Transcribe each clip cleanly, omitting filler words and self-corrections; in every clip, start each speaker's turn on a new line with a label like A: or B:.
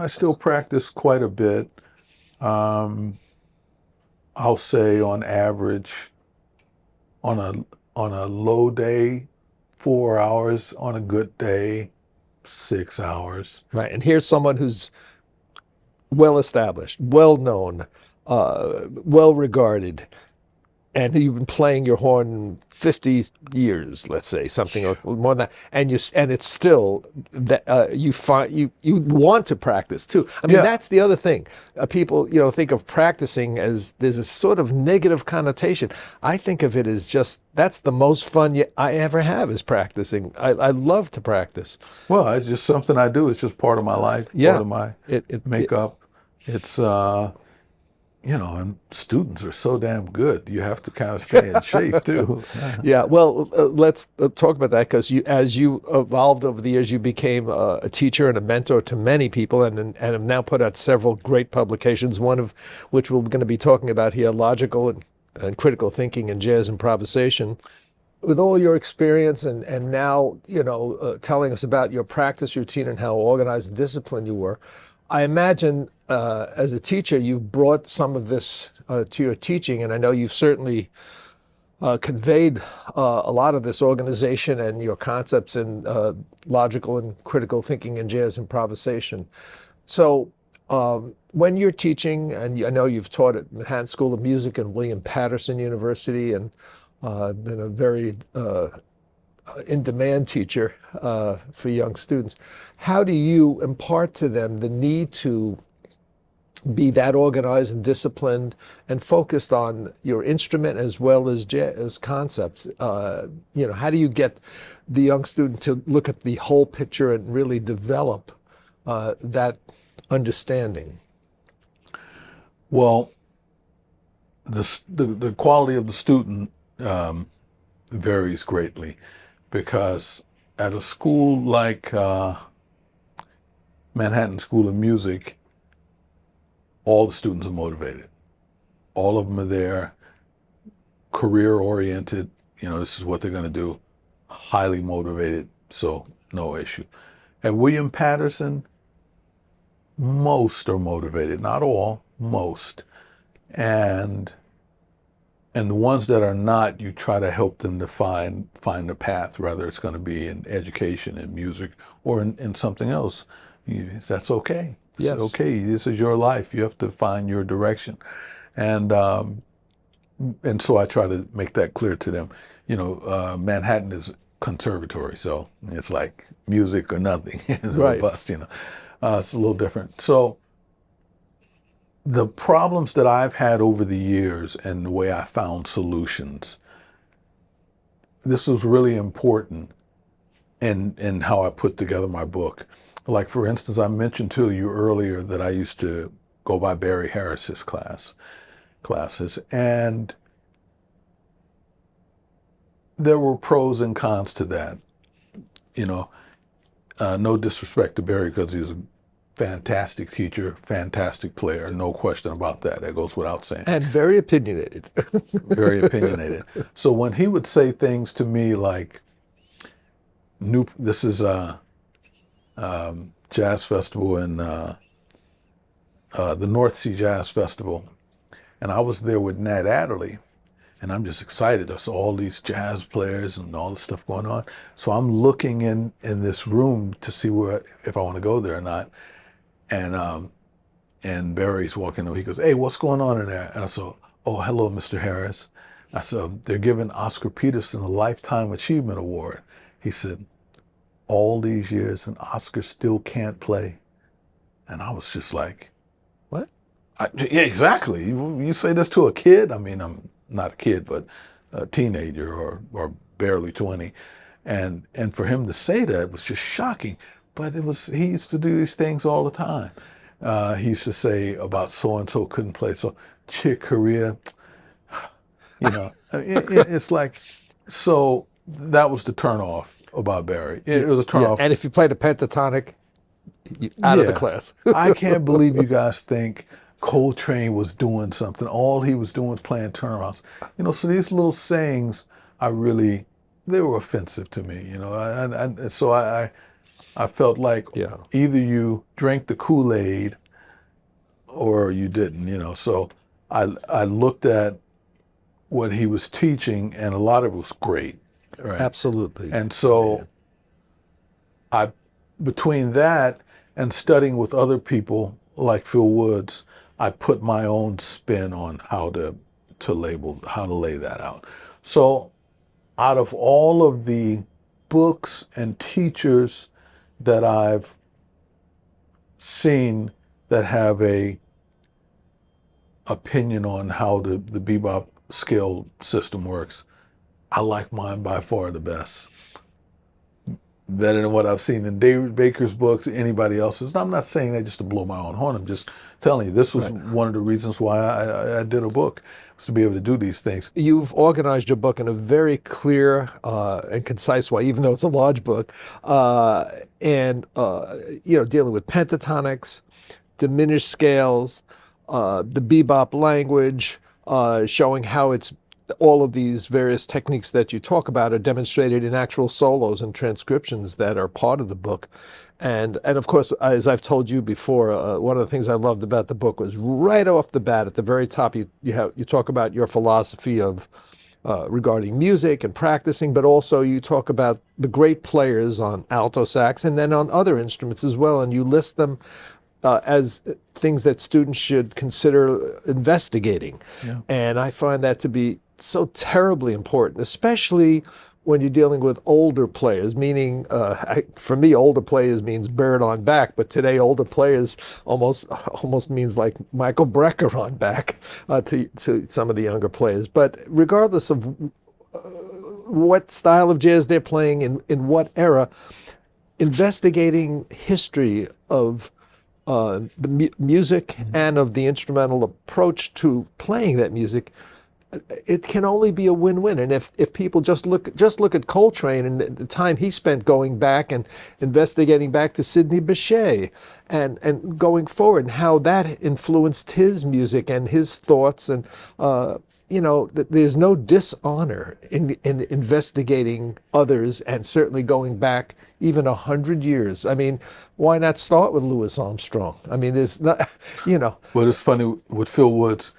A: still practice quite a bit. Um, I'll say on average, on a low day, 4 hours. On a good day, 6 hours.
B: Right. And here's someone who's well established, well known, well regarded, and you've been playing your horn 50 years, let's say, something or more than that, and it's still that you find you want to practice too. I mean,
A: Yeah,
B: that's the other thing. People, think of practicing as there's a sort of negative connotation. I think of it as just that's the most fun I ever have is practicing. I love to practice.
A: well, it's just something I do. It's just part of my life, part
B: Yeah,
A: of my
B: it
A: makeup. It's and students are so damn good. You have to kind of stay in shape too.
B: Yeah, well, let's talk about that because as you evolved over the years, you became a teacher and a mentor to many people, and have now put out several great publications. One of which we're going to be talking about here: logical and critical thinking and jazz improvisation. With all your experience and now telling us about your practice routine and how organized and disciplined you were, I imagine as a teacher you've brought some of this to your teaching, and I know you've certainly conveyed a lot of this organization and your concepts in logical and critical thinking and jazz improvisation. So when you're teaching, and I know you've taught at Manhattan School of Music and William Patterson University, and been a very in-demand teacher for young students, how do you impart to them the need to be that organized and disciplined and focused on your instrument as well as jazz concepts? How do you get the young student to look at the whole picture and really develop that understanding?
A: Well, the quality of the student varies greatly because at a school like Manhattan School of Music, all the students are motivated. All of them are there, career oriented. This is what they're going to do. Highly motivated, so no issue. At William Patterson, most are motivated, not all, most. And the ones that are not, you try to help them to find a path, whether it's going to be in education, in music, or in something else. That's okay. It's
B: Yes.
A: okay. This is your life. You have to find your direction. And so I try to make that clear to them. Manhattan is conservatory, so it's like music or nothing. It's
B: Right.
A: robust, it's a little different. So the problems that I've had over the years and the way I found solutions, this was really important in how I put together my book. Like, for instance, I mentioned to you earlier that I used to go by Barry Harris's classes, and there were pros and cons to that. You know, no disrespect to Barry because he was a fantastic teacher, fantastic player, no question about that. That goes without saying.
B: And very opinionated.
A: Very opinionated. So when he would say things to me like, this is a jazz festival in the North Sea Jazz Festival, and I was there with Nat Adderley, and I'm just excited. I saw all these jazz players and all this stuff going on. So I'm looking in this room to see if I want to go there or not. And Barry's walking over. He goes, "Hey, what's going on in there?" And I said, "Oh, hello, Mr. Harris." I said, "They're giving Oscar Peterson a Lifetime Achievement Award." He said, "All these years and Oscar still can't play." And I was just like,
B: What?
A: yeah, exactly. You say this to a kid? I mean, I'm not a kid, but a teenager or barely 20. And for him to say that was just shocking. But he used to do these things all the time. He used to say about so-and-so couldn't play. So Chick Corea, it's like, so that was the turn off about Barry. It was a turn
B: Yeah,
A: off.
B: and if you played a pentatonic, out of the
A: Yeah.
B: class.
A: I can't believe you guys think Coltrane was doing something. All he was doing was playing turnarounds. So these little sayings, they were offensive to me, so I I felt like
B: Yeah.
A: either you drank the Kool-Aid or you didn't, you know. So I looked at what he was teaching, and a lot of it was great, right?
B: Absolutely.
A: And
B: Yeah.
A: so I, between that and studying with other people like Phil Woods, I put my own spin on how to lay that out. So out of all of the books and teachers that I've seen that have a opinion on how the bebop scale system works, I like mine by far the best. Better than what I've seen in David Baker's books, anybody else's. I'm not saying that just to blow my own horn. I'm just telling you, this was
B: Right.
A: one of the reasons why I did a book, was to be able to do these things.
B: You've organized your book in a very clear and concise way, even though it's a large book, and dealing with pentatonics, diminished scales, the bebop language, showing how it's all of these various techniques that you talk about are demonstrated in actual solos and transcriptions that are part of the book. And of course, as I've told you before, one of the things I loved about the book was right off the bat at the very top, you talk about your philosophy of regarding music and practicing, but also you talk about the great players on alto sax and then on other instruments as well, and you list them as things that students should consider investigating.
A: Yeah.
B: And I find that to be so terribly important, especially when you're dealing with older players, meaning, for me, older players means bird on back, but today older players almost means like Michael Brecker on back to some of the younger players. But regardless of what style of jazz they're playing in what era, investigating history of the music and of the instrumental approach to playing that music, it can only be a win-win. And if people just look at Coltrane and the time he spent going back and investigating back to Sidney Bechet and going forward, and how that influenced his music and his thoughts, and there's no dishonor in investigating others, and certainly going back even 100 years. I mean, why not start with Louis Armstrong? I mean, there's not,
A: Well, it's funny with Phil Woods.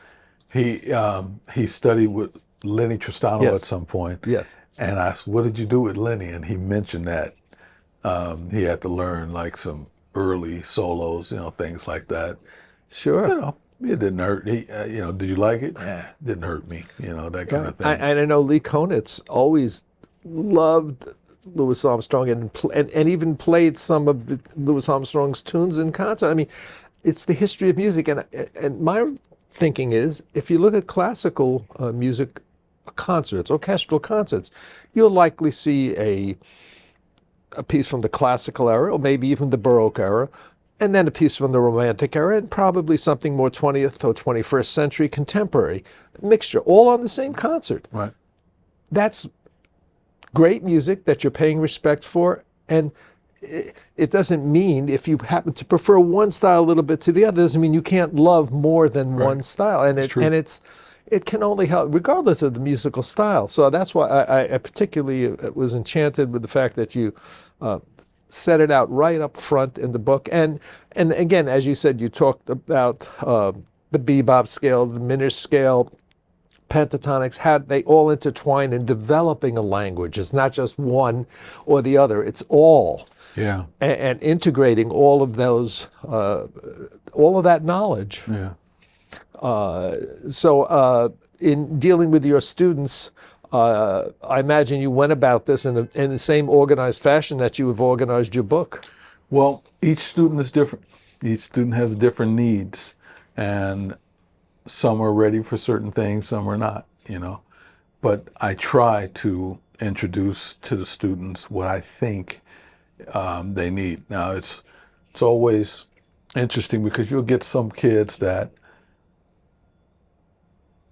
A: He studied with Lenny Tristano at
B: Yes,
A: some point,
B: yes,
A: and I asked, "What did you do with Lenny?" And he mentioned that he had to learn like some early solos, things like that.
B: sure.
A: It didn't hurt. Did you like it? Yeah, didn't hurt me. That kind
B: Right.
A: of thing.
B: And I know Lee Konitz always loved Louis Armstrong and even played some of Louis Armstrong's tunes in concert. I mean, it's the history of music. And my thinking is, if you look at classical music concerts, orchestral concerts, you'll likely see a piece from the classical era, or maybe even the Baroque era, and then a piece from the Romantic era, and probably something more 20th or 21st century contemporary mixture, all on the same concert.
A: Right.
B: That's great music that you're paying respect for, and it doesn't mean, if you happen to prefer one style a little bit to the other, doesn't mean you can't love more than
A: Right.
B: one style. And
A: It's true.
B: it can only help, regardless of the musical style. So that's why I particularly was enchanted with the fact that you set it out right up front in the book. And again, as you said, you talked about the bebop scale, the diminished scale, pentatonics, how they all intertwine in developing a language. It's not just one or the other, it's all.
A: Yeah.
B: And integrating all of those, all of that knowledge.
A: Yeah.
B: So in dealing with your students, I imagine you went about this in the same organized fashion that you have organized your book.
A: Well, each student is different. Each student has different needs, and some are ready for certain things, some are not. But I try to introduce to the students what I think they need. Now, it's always interesting because you'll get some kids that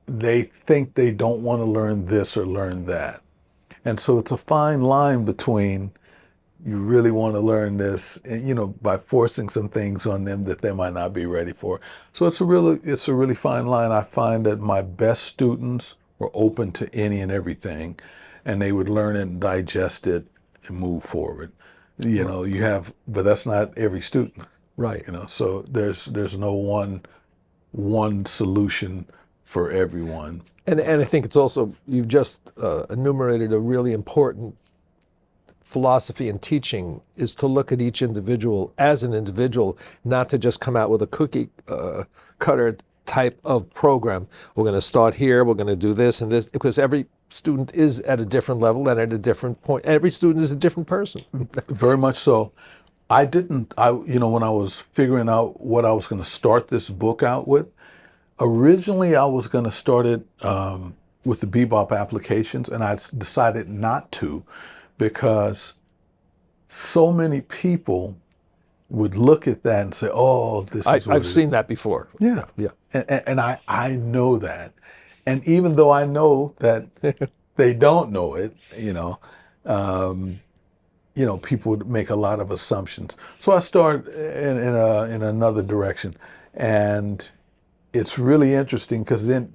A: they think they don't want to learn this or learn that. And so it's a fine line between you really want to learn this, and, by forcing some things on them that they might not be ready for. So it's a really fine line. I find that my best students were open to any and everything, and they would learn it and digest it and move forward. You know, you have, but that's not every student.
B: Right.
A: You know, so there's no one solution for everyone.
B: And I think it's also, you've just enumerated a really important philosophy in teaching, is to look at each individual as an individual, not to just come out with a cookie cutter type of program. We're going to start here, we're going to do this and this, because every student is at a different level and at a different point. Every student is a different person.
A: Very much so. You know, when I was figuring out what I was going to start this book out with, originally I was going to start it with the bebop applications, and I decided not to because so many people would look at that and say, "Oh, this is what
B: I've
A: it
B: seen
A: is."
B: that before.
A: Yeah,
B: Yeah.
A: and I know that, and even though I know that they don't know it, people would make a lot of assumptions. So I start in another direction, and it's really interesting because then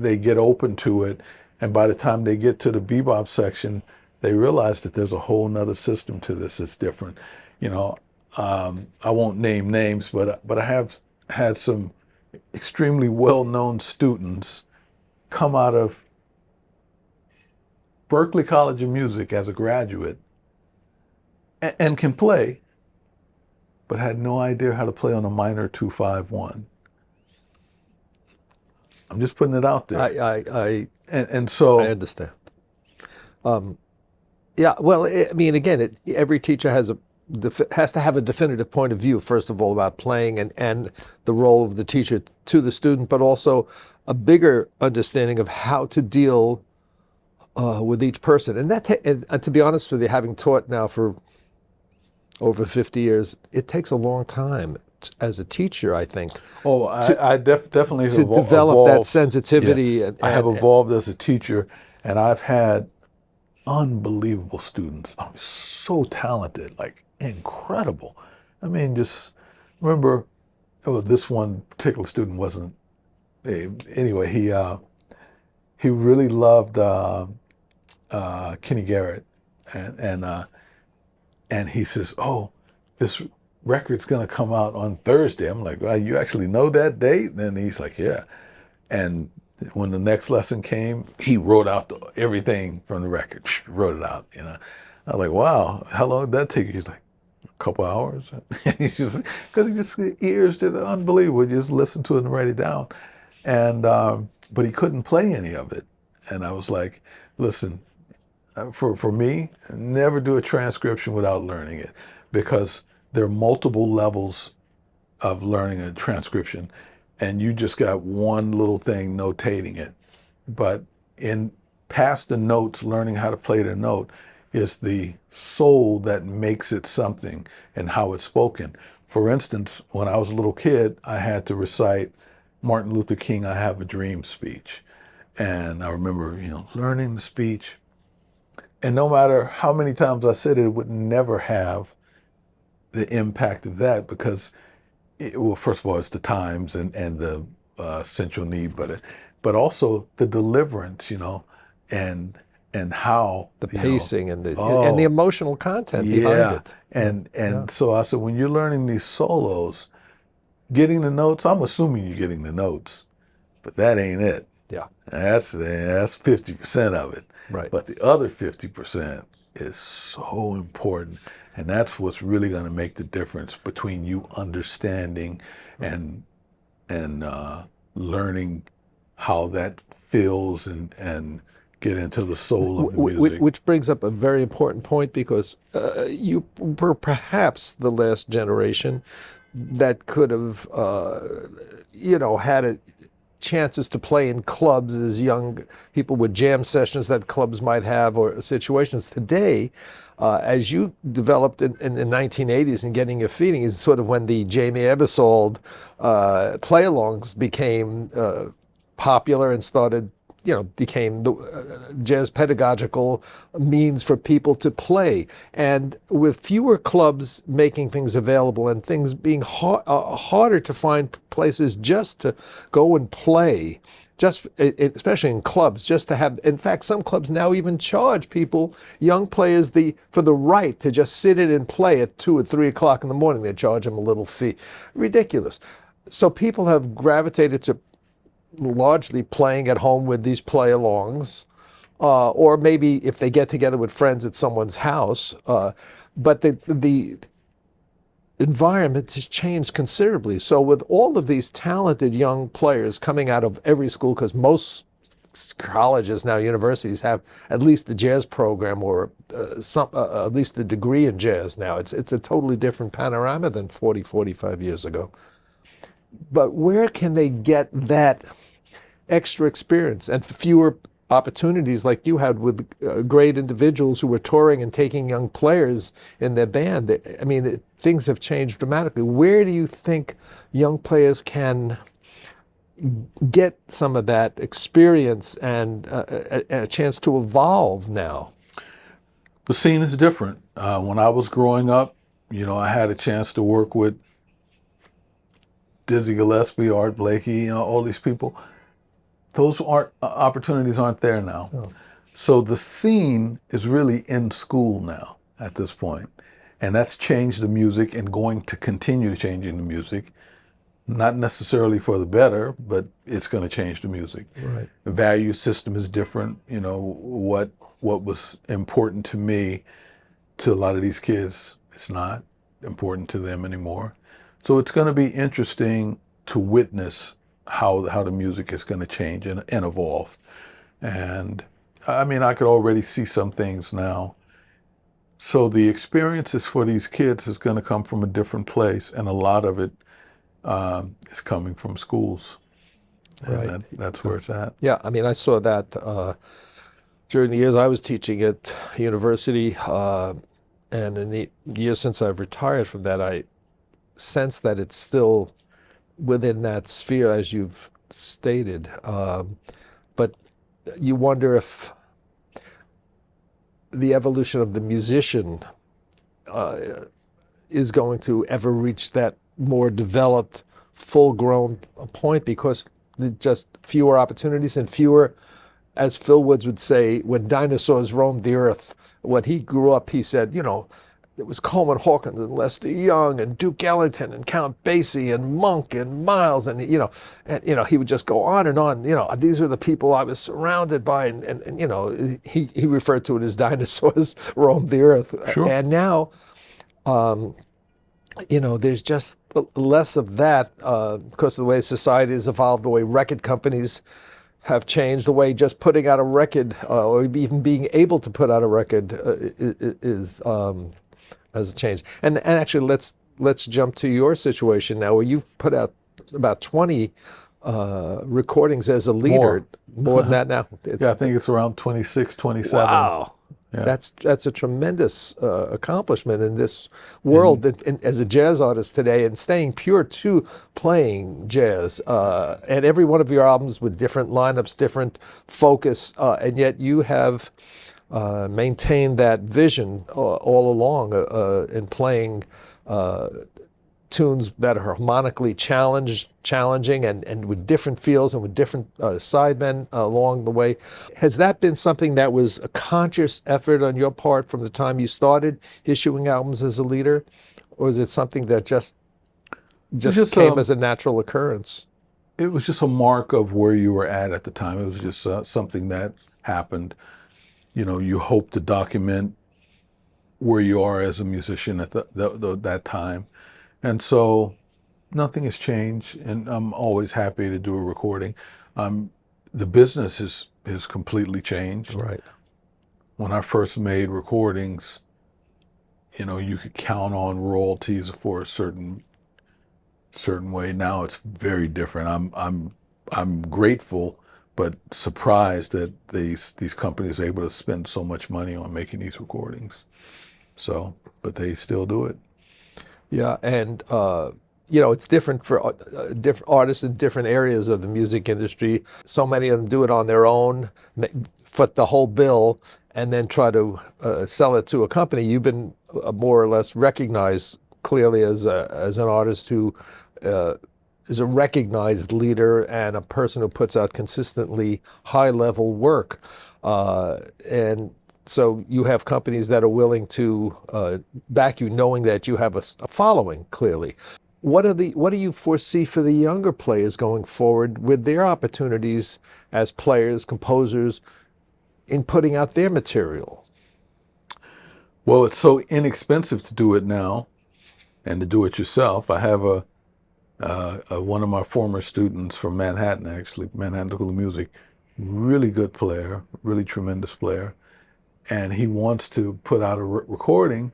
A: they get open to it, and by the time they get to the bebop section, they realize that there's a whole nother system to this that's different. You know, I won't name names, but I have had some extremely well-known students come out of Berklee College of Music as a graduate and can play, but had no idea how to play on a minor 2-5-1. I'm just putting it out there. And so
B: I understand. Yeah, well, I mean, again, every teacher has to have a definitive point of view, first of all, about playing and the role of the teacher to the student, but also a bigger understanding of how to deal with each person. And to be honest with you, having taught now for over 50 years, it takes a long time as a teacher, I think.
A: Oh, I definitely
B: to develop
A: evolved.
B: that sensitivity.
A: Yeah. I have evolved as a teacher, and I've had unbelievable students. I'm so talented, like incredible. I mean, just remember, this one particular student wasn't. Anyway, he really loved Kenny Garrett, and he says, "Oh, this record's gonna come out on Thursday." I'm like, "Well, you actually know that date?" And he's like, "Yeah." And when the next lesson came, he wrote out everything from the record, wrote it out. I was like, "Wow, how long did that take you?" He's like, "A couple hours." He's just, because he just ears did unbelievable. He just listened to it and write it down, and but he couldn't play any of it. And I was like, "Listen, for me, never do a transcription without learning it, because there are multiple levels of learning a transcription, and you just got one little thing notating it. But in past the notes, learning how to play the note is the soul that makes it something and how it's spoken. For instance, when I was a little kid, I had to recite Martin Luther King, "I Have a Dream" speech. And I remember, learning the speech. And no matter how many times I said it, it would never have the impact of that, because well, first of all, it's the times and the central need, but also the deliverance, and how
B: the pacing and the
A: oh,
B: emotional content behind it.
A: And so I said, when you're learning these solos, getting the notes, I'm assuming you're getting the notes, but that ain't it.
B: Yeah,
A: that's 50% of it.
B: Right.
A: But the other 50% is so important. And that's what's really going to make the difference between you understanding and learning how that feels and get into the soul of the music.
B: Which brings up a very important point, because you were perhaps the last generation that could have, had chances to play in clubs as young people, with jam sessions that clubs might have, or situations. Today, as you developed in the 1980s and getting your feeding, is sort of when the Jamie Ebersold play-alongs became popular and became the jazz pedagogical means for people to play. And with fewer clubs making things available and things being harder to find places just to go and play, especially in clubs, just to have, in fact, some clubs now even charge people, young players, for the right to just sit in and play at 2 or 3 o'clock in the morning. They charge them a little fee. Ridiculous. So people have gravitated to largely playing at home with these play-alongs, or maybe if they get together with friends at someone's house. But the environment has changed considerably. So with all of these talented young players coming out of every school, because most colleges now, universities, have at least the jazz program, or at least the degree in jazz now. It's a totally different panorama than 40, 45 years ago. But where can they get that extra experience and fewer opportunities like you had with great individuals who were touring and taking young players in their band? I mean, things have changed dramatically. Where do you think young players can get some of that experience and a chance to evolve now?
A: The scene is different. When I was growing up, I had a chance to work with Dizzy Gillespie, Art Blakey, all these people. Those opportunities aren't there now. Oh. So the scene is really in school now at this point. And that's changed the music and going to continue changing the music. Not necessarily for the better, but it's going to change the music.
B: Right.
A: The value system is different. What was important to me, to a lot of these kids, it's not important to them anymore. So it's going to be interesting to witness how the music is going to change and evolve. And I mean, I could already see some things now. So the experiences for these kids is going to come from a different place, and a lot of it is coming from schools. And
B: right.
A: That's where it's at.
B: Yeah, I mean, I saw that during the years I was teaching at university, and in the years since I've retired from that, I sense that it's still within that sphere, as you've stated. But you wonder if the evolution of the musician is going to ever reach that more developed, full-grown point, because there's just fewer opportunities and fewer, as Phil Woods would say, when dinosaurs roamed the earth. When he grew up, he said, it was Coleman Hawkins and Lester Young and Duke Ellington and Count Basie and Monk and Miles, and he would just go on and on. These were the people I was surrounded by, and he referred to it as dinosaurs roamed the earth.
A: Sure.
B: And now, there's just less of that because of the way society has evolved, the way record companies have changed, the way just putting out a record or even being able to put out a record has changed. And actually, let's jump to your situation now, where you've put out about 20 recordings as a leader. More than that now.
A: Yeah, I think it's around 26, 27.
B: Wow. Yeah. That's a tremendous accomplishment in this world, as a jazz artist today, and staying pure to playing jazz. And every one of your albums with different lineups, different focus, and yet you have maintained that vision all along in playing tunes that are harmonically challenging and with different feels and with different sidemen along the way. Has that been something that was a conscious effort on your part from the time you started issuing albums as a leader? Or is it something that just came as a natural occurrence?
A: It was just a mark of where you were at the time. It was just something that happened. You hope to document where you are as a musician at that time. And so nothing has changed, and I'm always happy to do a recording. The business has completely changed.
B: Right.
A: When I first made recordings, you could count on royalties for a certain way. Now it's very different. I'm grateful, but surprised that these companies are able to spend so much money on making these recordings. So, but they still do it.
B: Yeah, and it's different for different artists in different areas of the music industry. So many of them do it on their own, foot the whole bill, and then try to sell it to a company. You've been more or less recognized clearly as an artist who is a recognized leader and a person who puts out consistently high-level work. And so you have companies that are willing to back you, knowing that you have a following, clearly. What do you foresee for the younger players going forward with their opportunities as players, composers, in putting out their material?
A: Well, it's so inexpensive to do it now and to do it yourself. I have one of my former students from Manhattan, actually, Manhattan School of Music, really good player, really tremendous player. And he wants to put out a recording,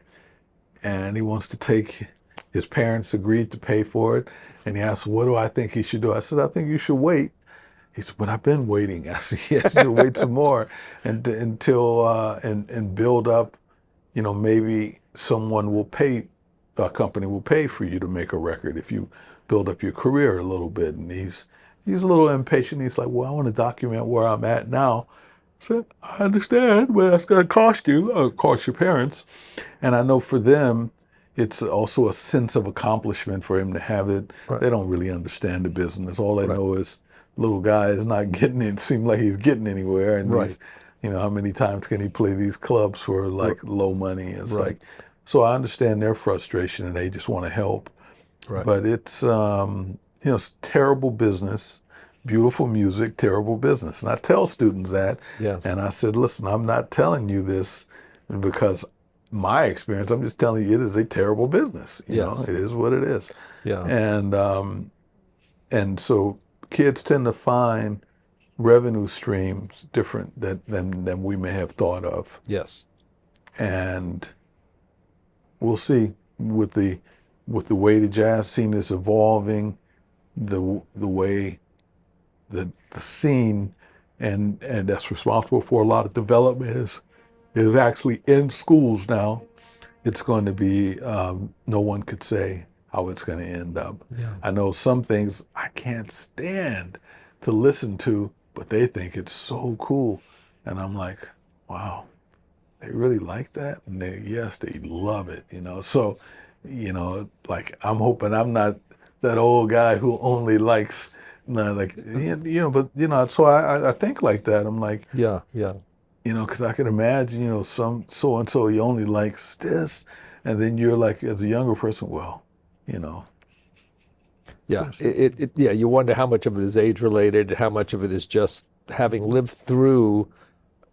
A: and he wants to take, his parents agreed to pay for it. And he asked, what do I think he should do? I said, I think you should wait. He said, but I've been waiting. I said, yes, you should wait some more until and build up, maybe someone will pay, a company will pay for you to make a record if you build up your career a little bit. And he's a little impatient. He's like, well, I want to document where I'm at now. I said, I understand, but that's going to cost you, cost your parents. And I know for them, it's also a sense of accomplishment for him to have it.
B: Right.
A: They don't really understand the business. All they
B: Right.
A: know is little guy is not getting it. Seems like he's getting anywhere. And
B: Right.
A: how many times can he play these clubs for like low money? It's
B: Right.
A: like, so I understand their frustration and they just want to help.
B: Right.
A: But it's, it's terrible business, beautiful music, terrible business. And I tell students that.
B: Yes.
A: And I said, listen, I'm not telling you this because my experience, I'm just telling you it is a terrible business.
B: Yes.
A: It is what it is.
B: Yeah.
A: And so kids tend to find revenue streams different than we may have thought of.
B: Yes.
A: And we'll see with the way the jazz scene is evolving, the way the scene and that's responsible for a lot of development is actually in schools now. It's going to be no one could say how it's going to end up.
B: Yeah.
A: I know some things I can't stand to listen to, but they think it's so cool, and I'm like, wow, they really like that, and yes, they love it. So, like I'm hoping I'm not that old guy who only likes, but so I think like that. I'm like,
B: Yeah. Yeah.
A: because I can imagine, some so-and-so, he only likes this. And then you're like, as a younger person, well,
B: Yeah. Yeah. You wonder how much of it is age related, how much of it is just having lived through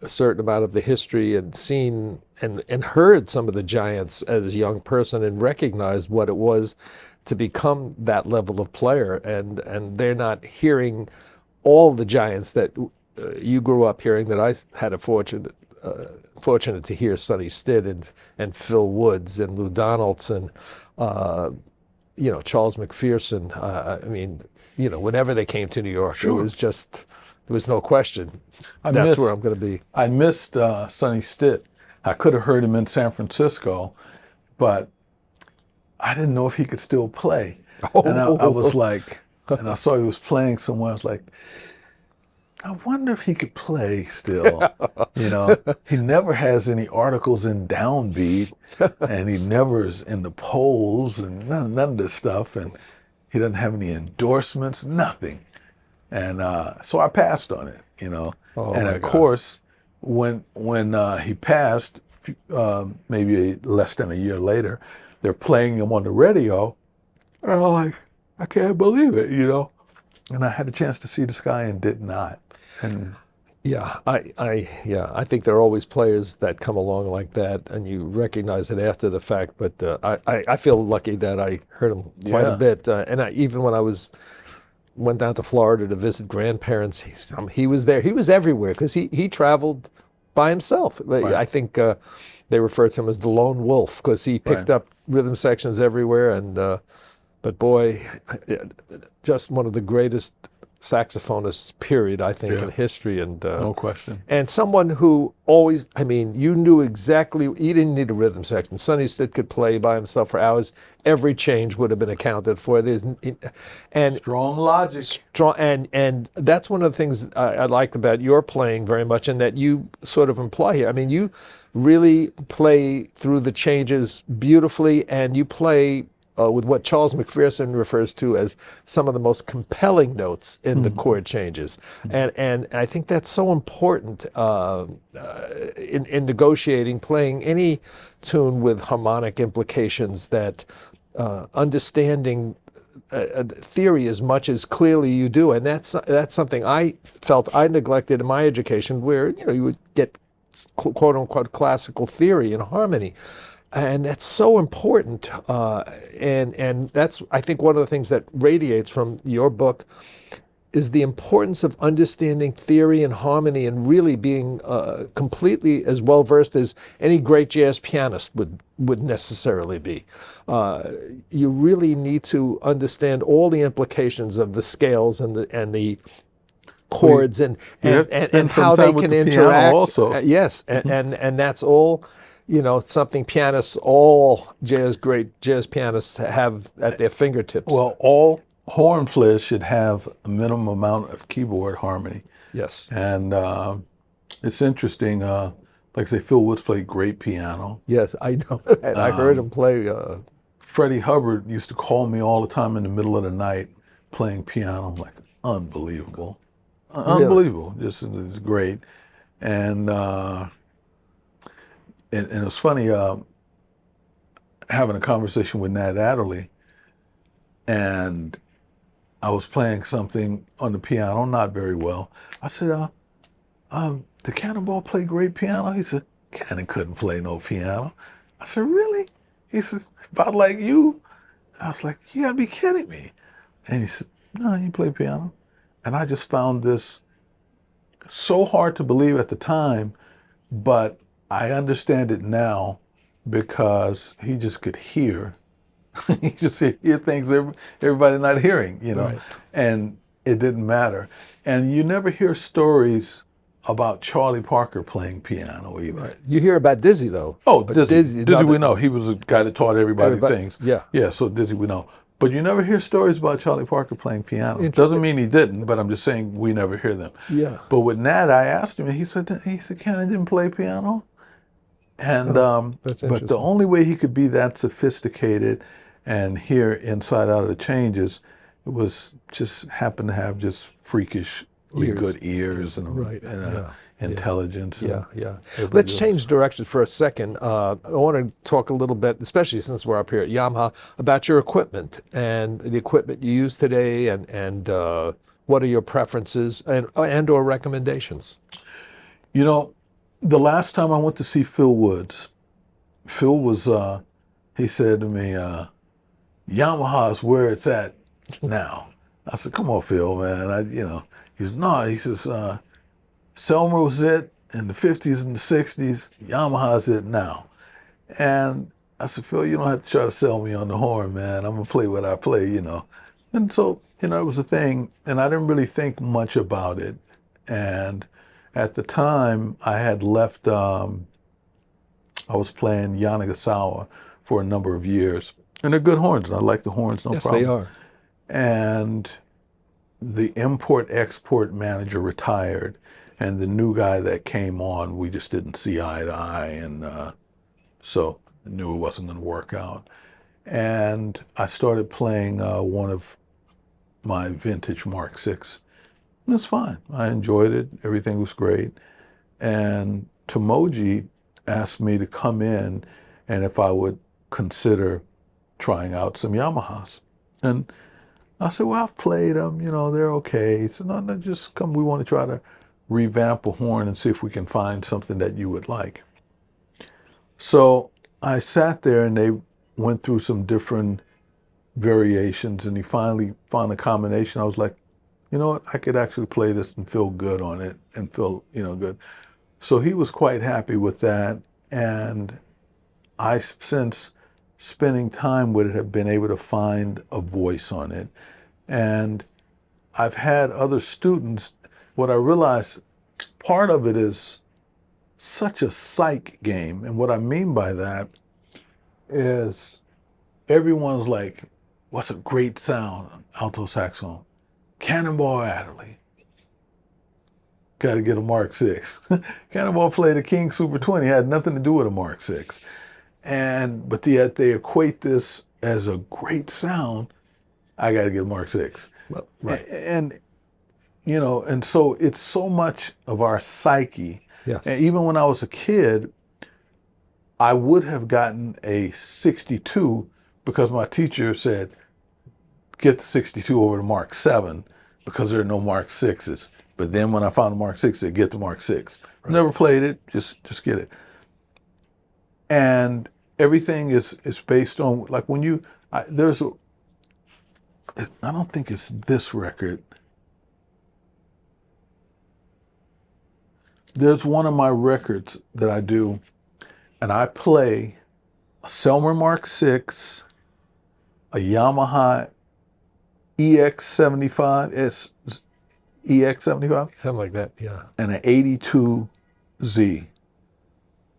B: a certain amount of the history and seen and heard some of the giants as a young person and recognized what it was to become that level of player. And they're not hearing all the giants that you grew up hearing, that I had a fortunate to hear Sonny Stitt and Phil Woods and Lou Donaldson, Charles McPherson. I mean, whenever they came to New York,
A: Sure.
B: It was just, there was no question. That's where I'm going to be.
A: I missed Sonny Stitt. I could have heard him in San Francisco, but I didn't know if he could still play. And I was like, and I saw he was playing somewhere. I was like, I wonder if he could play still. He never has any articles in Downbeat, and he never is in the polls, and none of this stuff. And he doesn't have any endorsements, nothing. And so I passed on it,
B: Oh,
A: and
B: my
A: of
B: gosh.
A: course, when he passed, maybe less than a year later, they're playing him on the radio. And I'm like, I can't believe it, And I had a chance to see this guy and did not. And
B: Yeah, I think there are always players that come along like that, and you recognize it after the fact. But I feel lucky that I heard him quite a
A: Yeah.
B: bit, and even when I went down to Florida to visit grandparents, he was there. He was everywhere because he traveled by himself.
A: Right.
B: I think they refer to him as the lone wolf because he picked
A: Right.
B: up rhythm sections everywhere. And but boy, just one of the greatest saxophonists, period, I think,
A: Yeah.
B: in history. And
A: no question.
B: and someone who always, I mean, you knew exactly, you didn't need a rhythm section. Sonny Stitt could play by himself for hours. Every change would have been accounted for. And
A: Strong logic.
B: strong, and that's one of the things I liked about your playing very much, and that you sort of imply here. I mean, you really play through the changes beautifully, and you play with what Charles McPherson refers to as some of the most compelling notes in the chord changes. And I think that's so important in negotiating, playing any tune with harmonic implications, that understanding theory as much as clearly you do. And that's something I felt I neglected in my education, where you would get quote unquote classical theory and harmony. And that's so important, and that's, I think, one of the things that radiates from your book is the importance of understanding theory and harmony, and really being completely as well versed as any great jazz pianist would necessarily be. You really need to understand all the implications of the scales and the chords,
A: You have to
B: and
A: spend some
B: how they
A: time with
B: can
A: the piano
B: interact.
A: also.
B: Yes, and that's all. Something pianists, all great jazz pianists have at their fingertips.
A: Well, all horn players should have a minimum amount of keyboard harmony.
B: Yes.
A: And it's interesting. Like I say, Phil Woods played great piano.
B: Yes, I know. And I heard him play.
A: Freddie Hubbard used to call me all the time in the middle of the night playing piano. I'm like, unbelievable. Unbelievable. Just it's great. And it was funny having a conversation with Nat Adderley, and I was playing something on the piano, not very well. I said, did Cannonball play great piano? He said, Cannon couldn't play no piano. I said, really? He says, about like you? I was like, you gotta be kidding me. And he said, no, you play piano. And I just found this so hard to believe at the time, but I understand it now, because he just could hear. He just hear things everybody not hearing,
B: Right.
A: and it didn't matter. And you never hear stories about Charlie Parker playing piano either.
B: Right. You hear about Dizzy, though.
A: Oh, Dizzy
B: another-
A: we know. He was a guy that taught everybody things.
B: Yeah.
A: Yeah, so Dizzy we know. But you never hear stories about Charlie Parker playing piano. Doesn't mean he didn't, but I'm just saying we never hear them.
B: Yeah.
A: But with Nat, I asked him, and he said, Cannon didn't play piano. And
B: That's
A: but
B: interesting.
A: the only way he could be that sophisticated and hear inside out of the changes, it was just happened to have just freakishly good ears and,
B: Right.
A: intelligence. And
B: Yeah.
A: everybody
B: Let's
A: else.
B: change direction for a second. I want to talk a little bit, especially since we're up here at Yamaha, about your equipment and the equipment you use today, and what are your preferences and or recommendations?
A: The last time I went to see Phil Woods, Phil was, he said to me, Yamaha is where it's at now. I said, come on, Phil, man. He's not. He says, Selmer was it in the 50s and the 60s. Yamaha's it now. And I said, Phil, you don't have to try to sell me on the horn, man. I'm going to play what I play, And so, it was a thing, and I didn't really think much about it. And at the time, I had left, I was playing Yanagasawa for a number of years. And they're good horns, and I like the horns, no problem.
B: Yes, they are.
A: And the import-export manager retired, and the new guy that came on, we just didn't see eye to eye, and so I knew it wasn't going to work out. And I started playing one of my vintage Mark VI. It was fine. I enjoyed it. Everything was great. And Tomoji asked me to come in and if I would consider trying out some Yamahas. And I said, well, I've played them, they're okay. He said, no, just come. We want to try to revamp a horn and see if we can find something that you would like. So I sat there and they went through some different variations, and he finally found a combination. I was like, you know what, I could actually play this and feel good on it and feel, good. So he was quite happy with that. And I, since spending time with it, have been able to find a voice on it. And I've had other students, what I realized, part of it is such a psych game. And what I mean by that is everyone's like, what's a great sound on alto saxophone? Cannonball Adderley. Got to get a Mark VI. Cannonball played a King Super 20, had nothing to do with a Mark VI. But yet they equate this as a great sound, I got to get a Mark 6.
B: Well, right.
A: And you know, and so it's so much of our psyche. And
B: Yes.
A: even when I was a kid, I would have gotten a 62 because my teacher said, get the 62 over to Mark 7 because there are no Mark 6s. But then when I found the Mark 6, they get the Mark 6.
B: Right.
A: Never played it, just get it. And everything is based on, like when you, there's a, I don't think it's this record. There's one of my records that I do, and I play a Selmer Mark 6, a Yamaha EX75, EX75,
B: Something like that. Yeah.
A: and an 82Z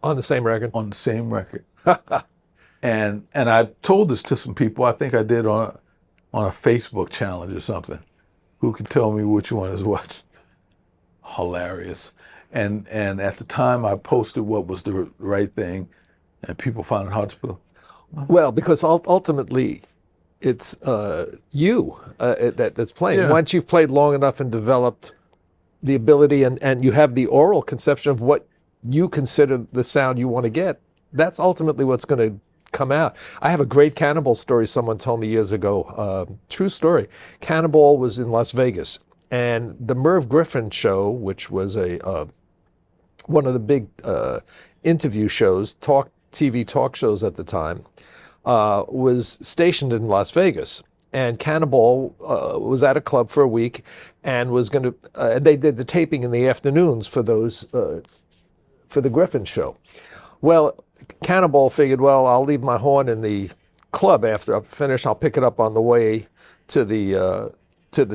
B: On the same record.
A: on the same record. And I told this to some people. I think I did on a Facebook challenge or something. Who can tell me which one is what? Hilarious. And at the time I posted what was the right thing, and people found it hard to believe.
B: Well, because ultimately, it's you that's playing.
A: Yeah.
B: Once you've played long enough and developed the ability, and you have the oral conception of what you consider the sound you want to get, that's ultimately what's going to come out. I have a great Cannonball story someone told me years ago. True story. Cannonball was in Las Vegas, and the Merv Griffin show, which was one of the big interview shows, TV talk shows at the time, was stationed in Las Vegas. And Cannonball was at a club for a week, and was going to. And they did the taping in the afternoons for those for the Griffin show. Well, Cannonball figured, well, I'll leave my horn in the club after I finish. I'll pick it up on the way to the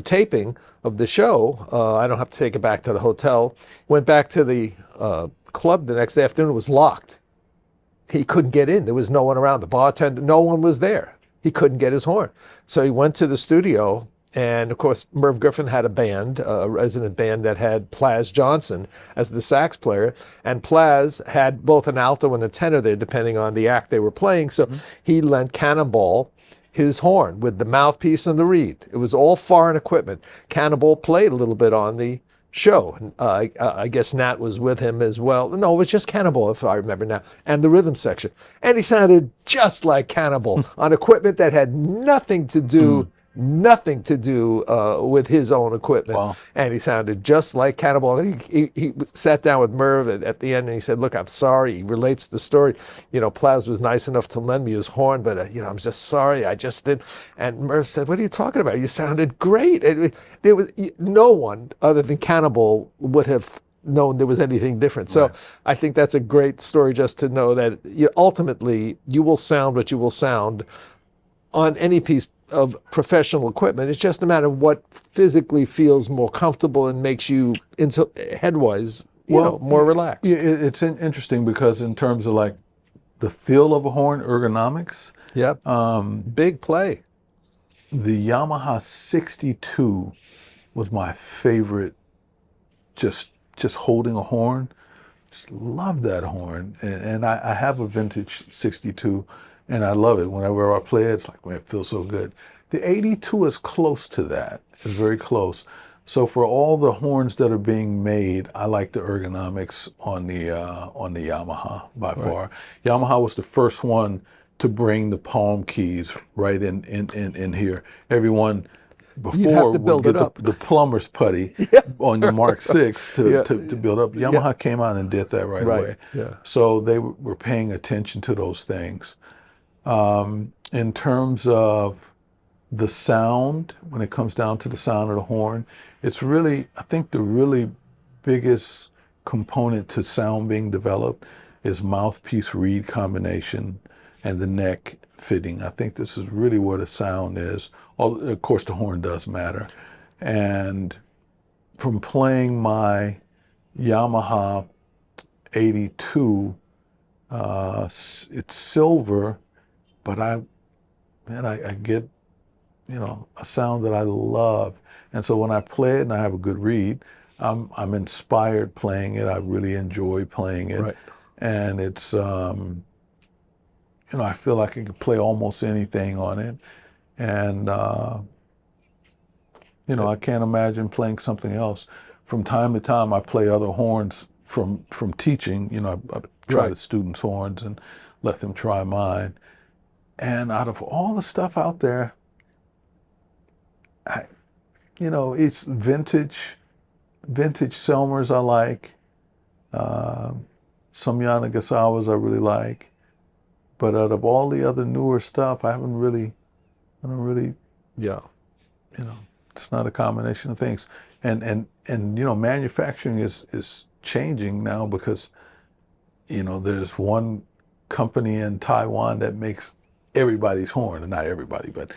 B: taping of the show. I don't have to take it back to the hotel. Went back to the club the next afternoon. It was locked. He couldn't get in. There was no one around. The bartender, no one was there. He couldn't get his horn. So he went to the studio, and of course, Merv Griffin had a band, a resident band that had Plaz Johnson as the sax player, and Plaz had both an alto and a tenor there, depending on the act they were playing. So he lent Cannonball his horn with the mouthpiece and the reed. It was all foreign equipment. Cannonball played a little bit on the show. I guess Nat was with him as well. No, it was just Cannonball, if I remember now, and the rhythm section. And he sounded just like Cannonball on equipment that had nothing to do with his own equipment.
A: Wow.
B: And he sounded just like Cannonball. And he sat down with Merv at the end, and he said, look, I'm sorry. He relates the story. You know, Plaz was nice enough to lend me his horn, but, I'm just sorry. I just didn't. And Merv said, what are you talking about? You sounded great. There was no one other than Cannonball would have known there was anything different. So
A: Right.
B: I think that's a great story, just to know that ultimately you will sound what you will sound on any piece of professional equipment. It's just a matter of what physically feels more comfortable and makes you headwise, more relaxed.
A: Yeah, it's interesting because in terms of like the feel of a horn, ergonomics,
B: Yep. Big play.
A: the Yamaha 62 was my favorite. Just holding a horn, just love that horn. And I have a vintage 62, and I love it. Whenever I play it, it's like, man, it feels so good. The 82 is close to that. It's very close. So for all the horns that are being made, I like the ergonomics on the Yamaha by far. Yamaha was the first one to bring the palm keys right in here. Everyone
B: You'd have
A: before
B: to build
A: would
B: it
A: get
B: up.
A: the plumber's putty on your Mark 6 to build up. Yamaha came out and did that right away.
B: Yeah.
A: So they were paying attention to those things. In terms of the sound, when it comes down to the sound of the horn, it's really, I think the really biggest component to sound being developed is mouthpiece reed combination and the neck fitting. I think this is really what a sound is. Of course, the horn does matter. And from playing my Yamaha 82, it's silver, but I get, a sound that I love. And so when I play it and I have a good read, I'm inspired playing it. I really enjoy playing it.
B: Right.
A: And it's, I feel like I can play almost anything on it. And, I can't imagine playing something else. From time to time, I play other horns from teaching. I try
B: Right.
A: the students' horns and let them try mine. And out of all the stuff out there, I, it's vintage Selmers I like. Uh, some Yanagasawas I really like. But out of all the other newer stuff, I don't really,
B: Yeah.
A: it's not a combination of things. And manufacturing is changing now because, there's one company in Taiwan that makes everybody's horn, and not everybody, but,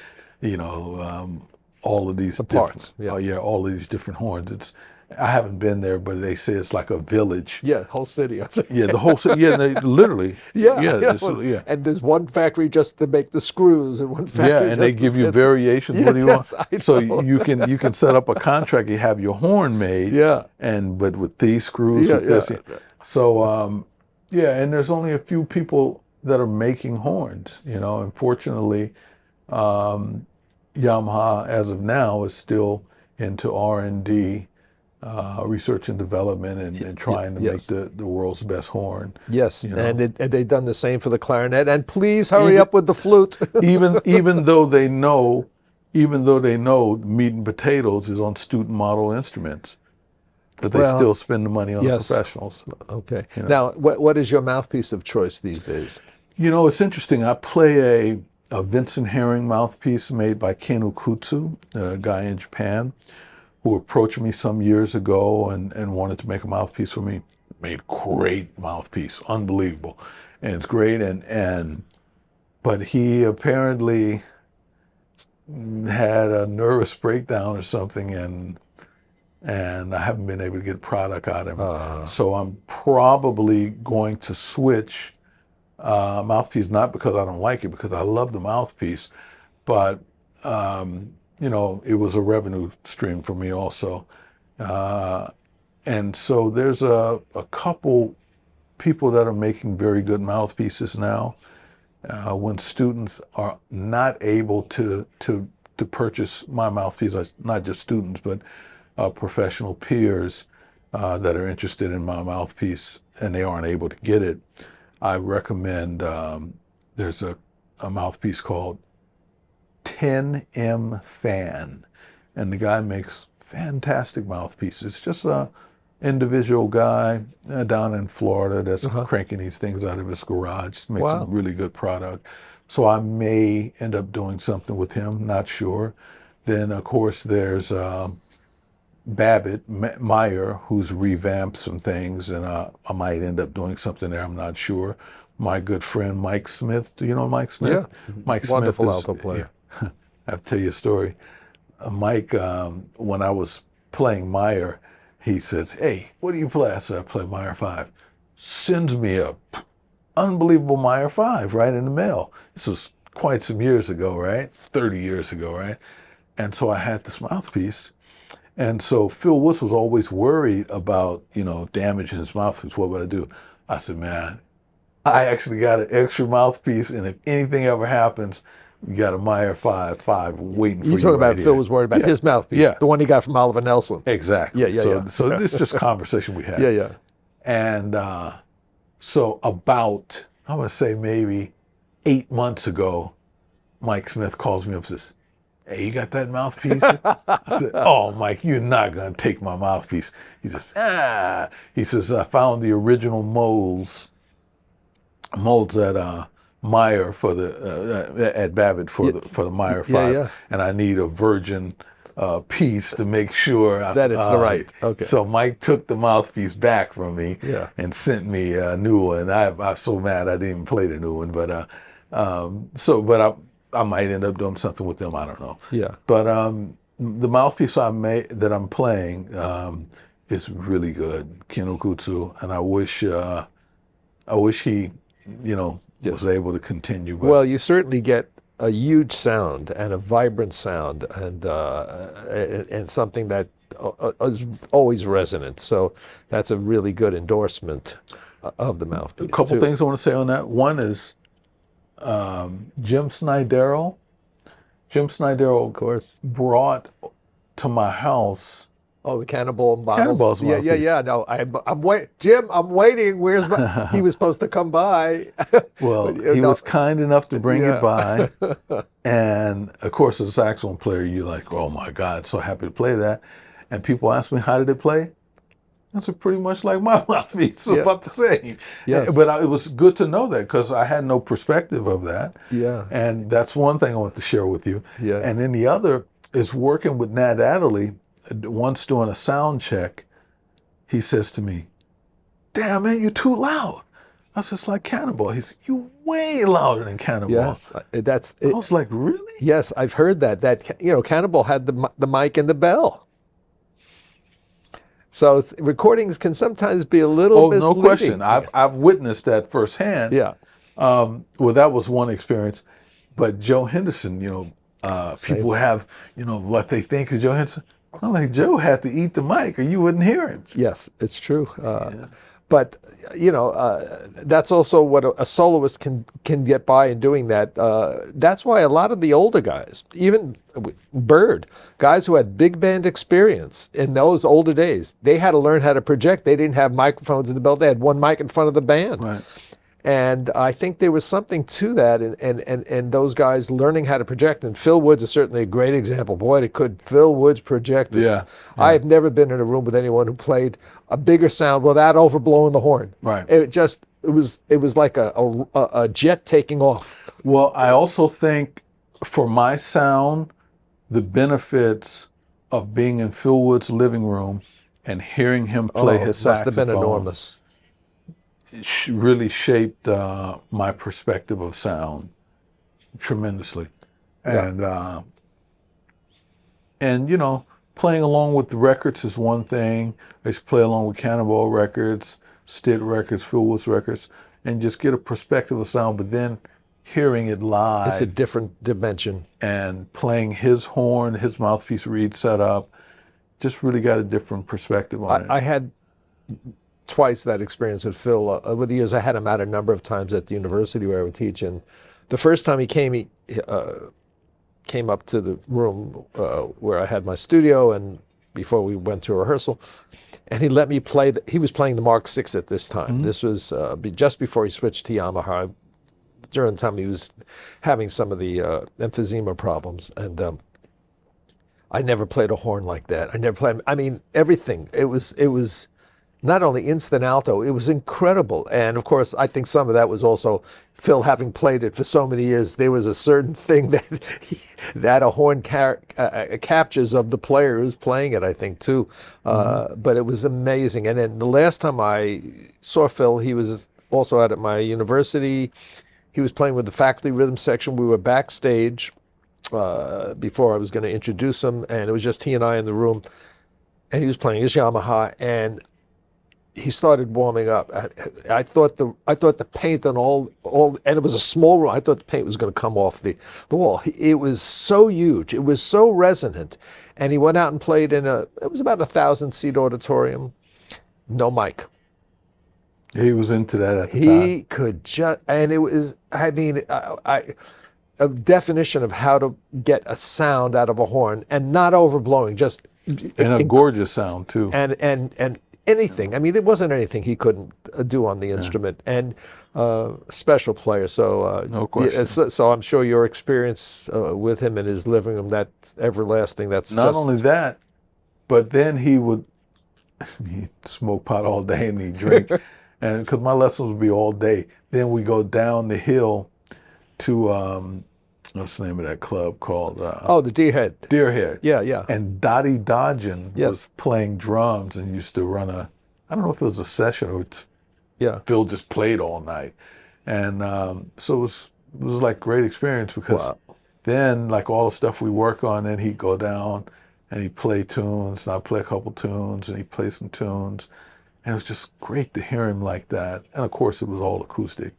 A: all of these
B: The
A: different,
B: parts. Yeah.
A: oh yeah, all of these different horns. I haven't been there, but they say it's like a village.
B: Yeah. Whole city.
A: Yeah, the whole city. Yeah, they literally.
B: Yeah.
A: Yeah, yeah.
B: And there's one factory just to make the screws, and one
A: Yeah,
B: factory
A: and they
B: just for
A: give you
B: bits.
A: variations.
B: Yeah,
A: What do you want?
B: yes, I
A: So
B: know.
A: you can set up a contract. You have your horn made,
B: Yeah.
A: but with these screws,
B: Yeah.
A: with this.
B: Yeah.
A: So yeah, and there's only a few people that are making horns. Unfortunately, um, Yamaha, as of now, is still into R&D, research and development, and trying to make
B: Yes.
A: the world's best horn.
B: Yes.
A: You
B: And
A: know,
B: they've done the same for the clarinet. And please hurry
A: even
B: up with the flute.
A: even though they know, meat and potatoes is on student model instruments, but they
B: Well,
A: still spend the money on the
B: yes.
A: professionals.
B: Okay.
A: You know,
B: Now, what is your mouthpiece of choice these days?
A: it's interesting. I play a Vincent Herring mouthpiece made by Ken Ukutsu, a guy in Japan, who approached me some years ago and wanted to make a mouthpiece for me. Made great mouthpiece, unbelievable, and it's great. But he apparently had a nervous breakdown or something, and I haven't been able to get product out of him. So I'm probably going to switch mouthpiece, not because I don't like it, because I love the mouthpiece, but it was a revenue stream for me also. And so there's a couple people that are making very good mouthpieces now. When students are not able to purchase my mouthpiece, not just students, but professional peers that are interested in my mouthpiece and they aren't able to get it, I recommend there's a mouthpiece called 10M Fan, and the guy makes fantastic mouthpieces. It's just a individual guy down in Florida that's cranking these things out of his garage, makes
B: Wow.
A: a really good product. So I may end up doing something with him, not sure. Then of course there's Babbitt Meyer, who's revamped some things, and I might end up doing something there, I'm not sure. My good friend Mike Smith, do you know Mike Smith?
B: Yeah.
A: Mike
B: Wonderful
A: Smith
B: alto player.
A: I have to tell you a story. Mike, when I was playing Meyer, he says, "Hey, what do you play?" I said, "I play Meyer 5." Sends me a unbelievable Meyer 5 right in the mail. This was quite some years ago, right? 30 years ago, right? And so I had this mouthpiece. And so Phil Woods was always worried about, damaging his mouthpiece. What would I do? I said, "Man, I actually got an extra mouthpiece, and if anything ever happens, you got a Meyer 5 waiting for you.
B: You're talking
A: right
B: about
A: here."
B: Phil was worried about
A: Yeah.
B: his mouthpiece,
A: Yeah.
B: the one he got from Oliver Nelson.
A: Exactly.
B: Yeah, yeah,
A: so,
B: yeah.
A: So this is just a conversation we had.
B: Yeah, yeah.
A: And so about, I want to say maybe 8 months ago, Mike Smith calls me up and says, "Hey, you got that mouthpiece?" I said, "Oh, Mike, you're not going to take my mouthpiece." He says, He says, "I found the original molds at Meyer for at Babbitt for the Meyer 5,
B: yeah.
A: and I need a virgin piece to make sure
B: That it's the right. Okay.
A: So Mike took the mouthpiece back from me
B: Yeah.
A: and sent me a new one. I was so mad I didn't even play the new one, but I might end up doing something with them. I don't know.
B: Yeah.
A: But the mouthpiece that I'm playing is really good, Kinokutsu, and I wish he, was able to continue. But
B: Well, you certainly get a huge sound and a vibrant sound and something that is always resonant. So that's a really good endorsement of the mouthpiece.
A: a couple
B: too.
A: things I want to say on that. One is Jim Snydero. Jim
B: Of
A: Snydero
B: course.
A: brought to my house
B: Oh, the cannonball bottles.
A: Cannonball's
B: Yeah, yeah,
A: mouthpiece.
B: yeah. No, I'm wait, Jim. I'm waiting. Where's my? He was supposed to come by.
A: Well, he
B: No,
A: was kind enough to bring it
B: yeah.
A: by. And of course, as a saxophone player, you're like, oh my God, so happy to play that. And people ask me, how did it play? That's pretty much like my mouthpiece,
B: Yeah.
A: about the same.
B: Yes.
A: But it was good to know that because I had no perspective of that.
B: Yeah.
A: And that's one thing I want to share with you.
B: Yeah.
A: And then the other is working with Nat Adderley. Once doing a sound check, he says to me, damn, man, you're too loud. I was just like Cannonball. He's, you way louder than Cannonball.
B: Yes. That's
A: I
B: it.
A: was like, really?
B: Yes, I've heard that. Cannonball had the mic and the bell. So recordings can sometimes be a little
A: Oh, no
B: misleading.
A: question. I've witnessed that firsthand.
B: Yeah.
A: Well, that was one experience. But Joe Henderson,
B: Same.
A: people have, what they think is Joe Henderson. I'm like, Joe had to eat the mic or you wouldn't hear him.
B: Yes, it's true. But that's also what a soloist can get by in doing that. That's why a lot of the older guys, even Bird, guys who had big band experience in those older days, they had to learn how to project. They didn't have microphones in the belt. They had one mic in front of the band.
A: Right.
B: And I think there was something to that, and those guys learning how to project. And Phil Woods is certainly a great example. Boy, could Phil Woods project this.
A: Yeah.
B: I have never been in a room with anyone who played a bigger sound without overblowing the horn.
A: Right.
B: It was like a jet taking off.
A: Well, I also think for my sound, the benefits of being in Phil Wood's living room and hearing him play his
B: Must have
A: saxophone
B: been enormous.
A: really shaped my perspective of sound tremendously.
B: Yeah.
A: And playing along with the records is one thing. I used to play along with Cannonball records, Stitt records, Phil Woods records, and just get a perspective of sound. But then hearing it live,
B: It's a different dimension.
A: and playing his horn, his mouthpiece reed set up, just really got a different perspective on it.
B: I had twice that experience with Phil. Over the years, I had him out a number of times at the university where I would teach. And the first time he came up to the room where I had my studio, and before we went to rehearsal, and he let me play. He was playing the Mark VI at this time. This was just before he switched to Yamaha. During the time he was having some of the emphysema problems, and I never played a horn like that. I never played. I mean, everything. It was not only instant alto, it was incredible. And of course, I think some of that was also Phil having played it for so many years. There was a certain thing that a horn captures of the player who's playing it, I think, too. But it was amazing. And then the last time I saw Phil, he was also out at my university. He was playing with the faculty rhythm section. We were backstage before I was going to introduce him, and it was just he and I in the room. And he was playing his Yamaha, and he started warming up. I thought the paint on all, and it was a small room. I thought the paint was going to come off the wall. It was so huge. It was so resonant. And he went out and played it was about 1,000-seat auditorium, no mic.
A: He was into that at the time.
B: He could just, and it was, I mean, a definition of how to get a sound out of a horn and not overblowing, just
A: And a gorgeous sound too.
B: and anything. I mean, there wasn't anything he couldn't do on the instrument, and special player. So
A: No question.
B: So I'm sure your experience with him in his living room, that's everlasting. That's
A: Not only that, but then he'd smoke pot all day and he'd drink. And because my lessons would be all day. Then we go down the hill to, what's the name of that club called?
B: the Deerhead.
A: Deerhead.
B: Yeah, yeah.
A: And Dottie Dodgen
B: Yes.
A: was playing drums and used to run I don't know if it was a session or
B: Yeah.
A: Phil just played all night. And so it was like great experience because
B: Wow.
A: then like all the stuff we work on, then he'd go down and he'd play tunes, and I'd play a couple tunes, and he'd play some tunes. And it was just great to hear him like that. And of course it was all acoustic.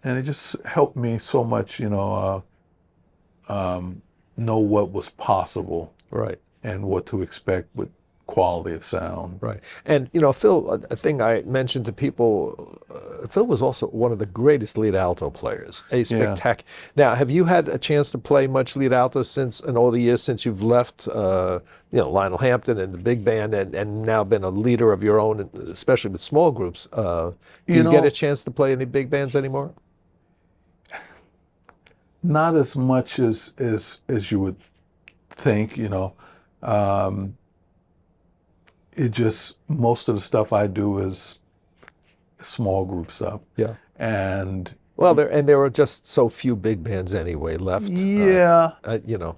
A: And it just helped me so much, know what was possible
B: Right.
A: and what to expect with quality of sound.
B: Right. And, Phil, a thing I mentioned to people, Phil was also one of the greatest lead alto players, a
A: Yeah.
B: spectacular. Now, have you had a chance to play much lead alto since, in all the years since you've left, Lionel Hampton and the big band and now been a leader of your own, especially with small groups? Do you get a chance to play any big bands anymore?
A: Not as much as you would think, Um, it just, most of the stuff I do is small group stuff.
B: Yeah.
A: And
B: Well, there are just so few big bands anyway left.
A: yeah,
B: You know.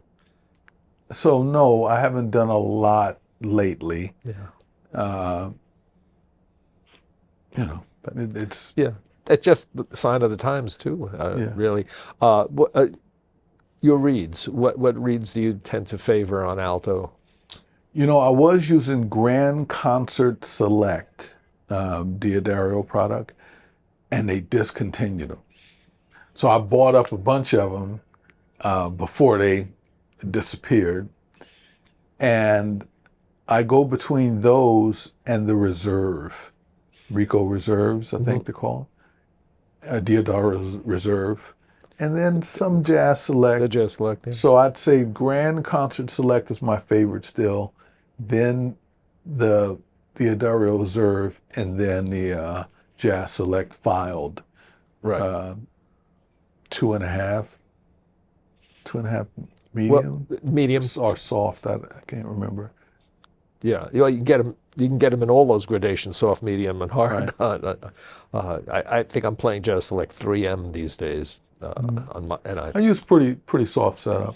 A: so no, I haven't done a lot lately.
B: Yeah.
A: Uh, it's
B: Yeah. It's just the sign of the times too.
A: Yeah.
B: Really. Your reeds. What reeds do you tend to favor on alto?
A: I was using Grand Concert Select, Diodario product, and they discontinued them. So I bought up a bunch of them before they disappeared, and I go between those and the Reserve, Rico Reserves, I think they're called, Diodario Reserve, and then some Jazz Select.
B: The Jazz Select. Yeah.
A: So I'd say Grand Concert Select is my favorite still, then the Diodario Reserve, and then the Jazz Select filed.
B: Right.
A: 2.5 medium.
B: Well, medium
A: or soft. I can't remember.
B: Yeah, you can get them. You can get them in all those gradations: soft, medium, and hard.
A: Right.
B: I think I'm playing Jazz Select 3M these days.
A: I use pretty soft setup.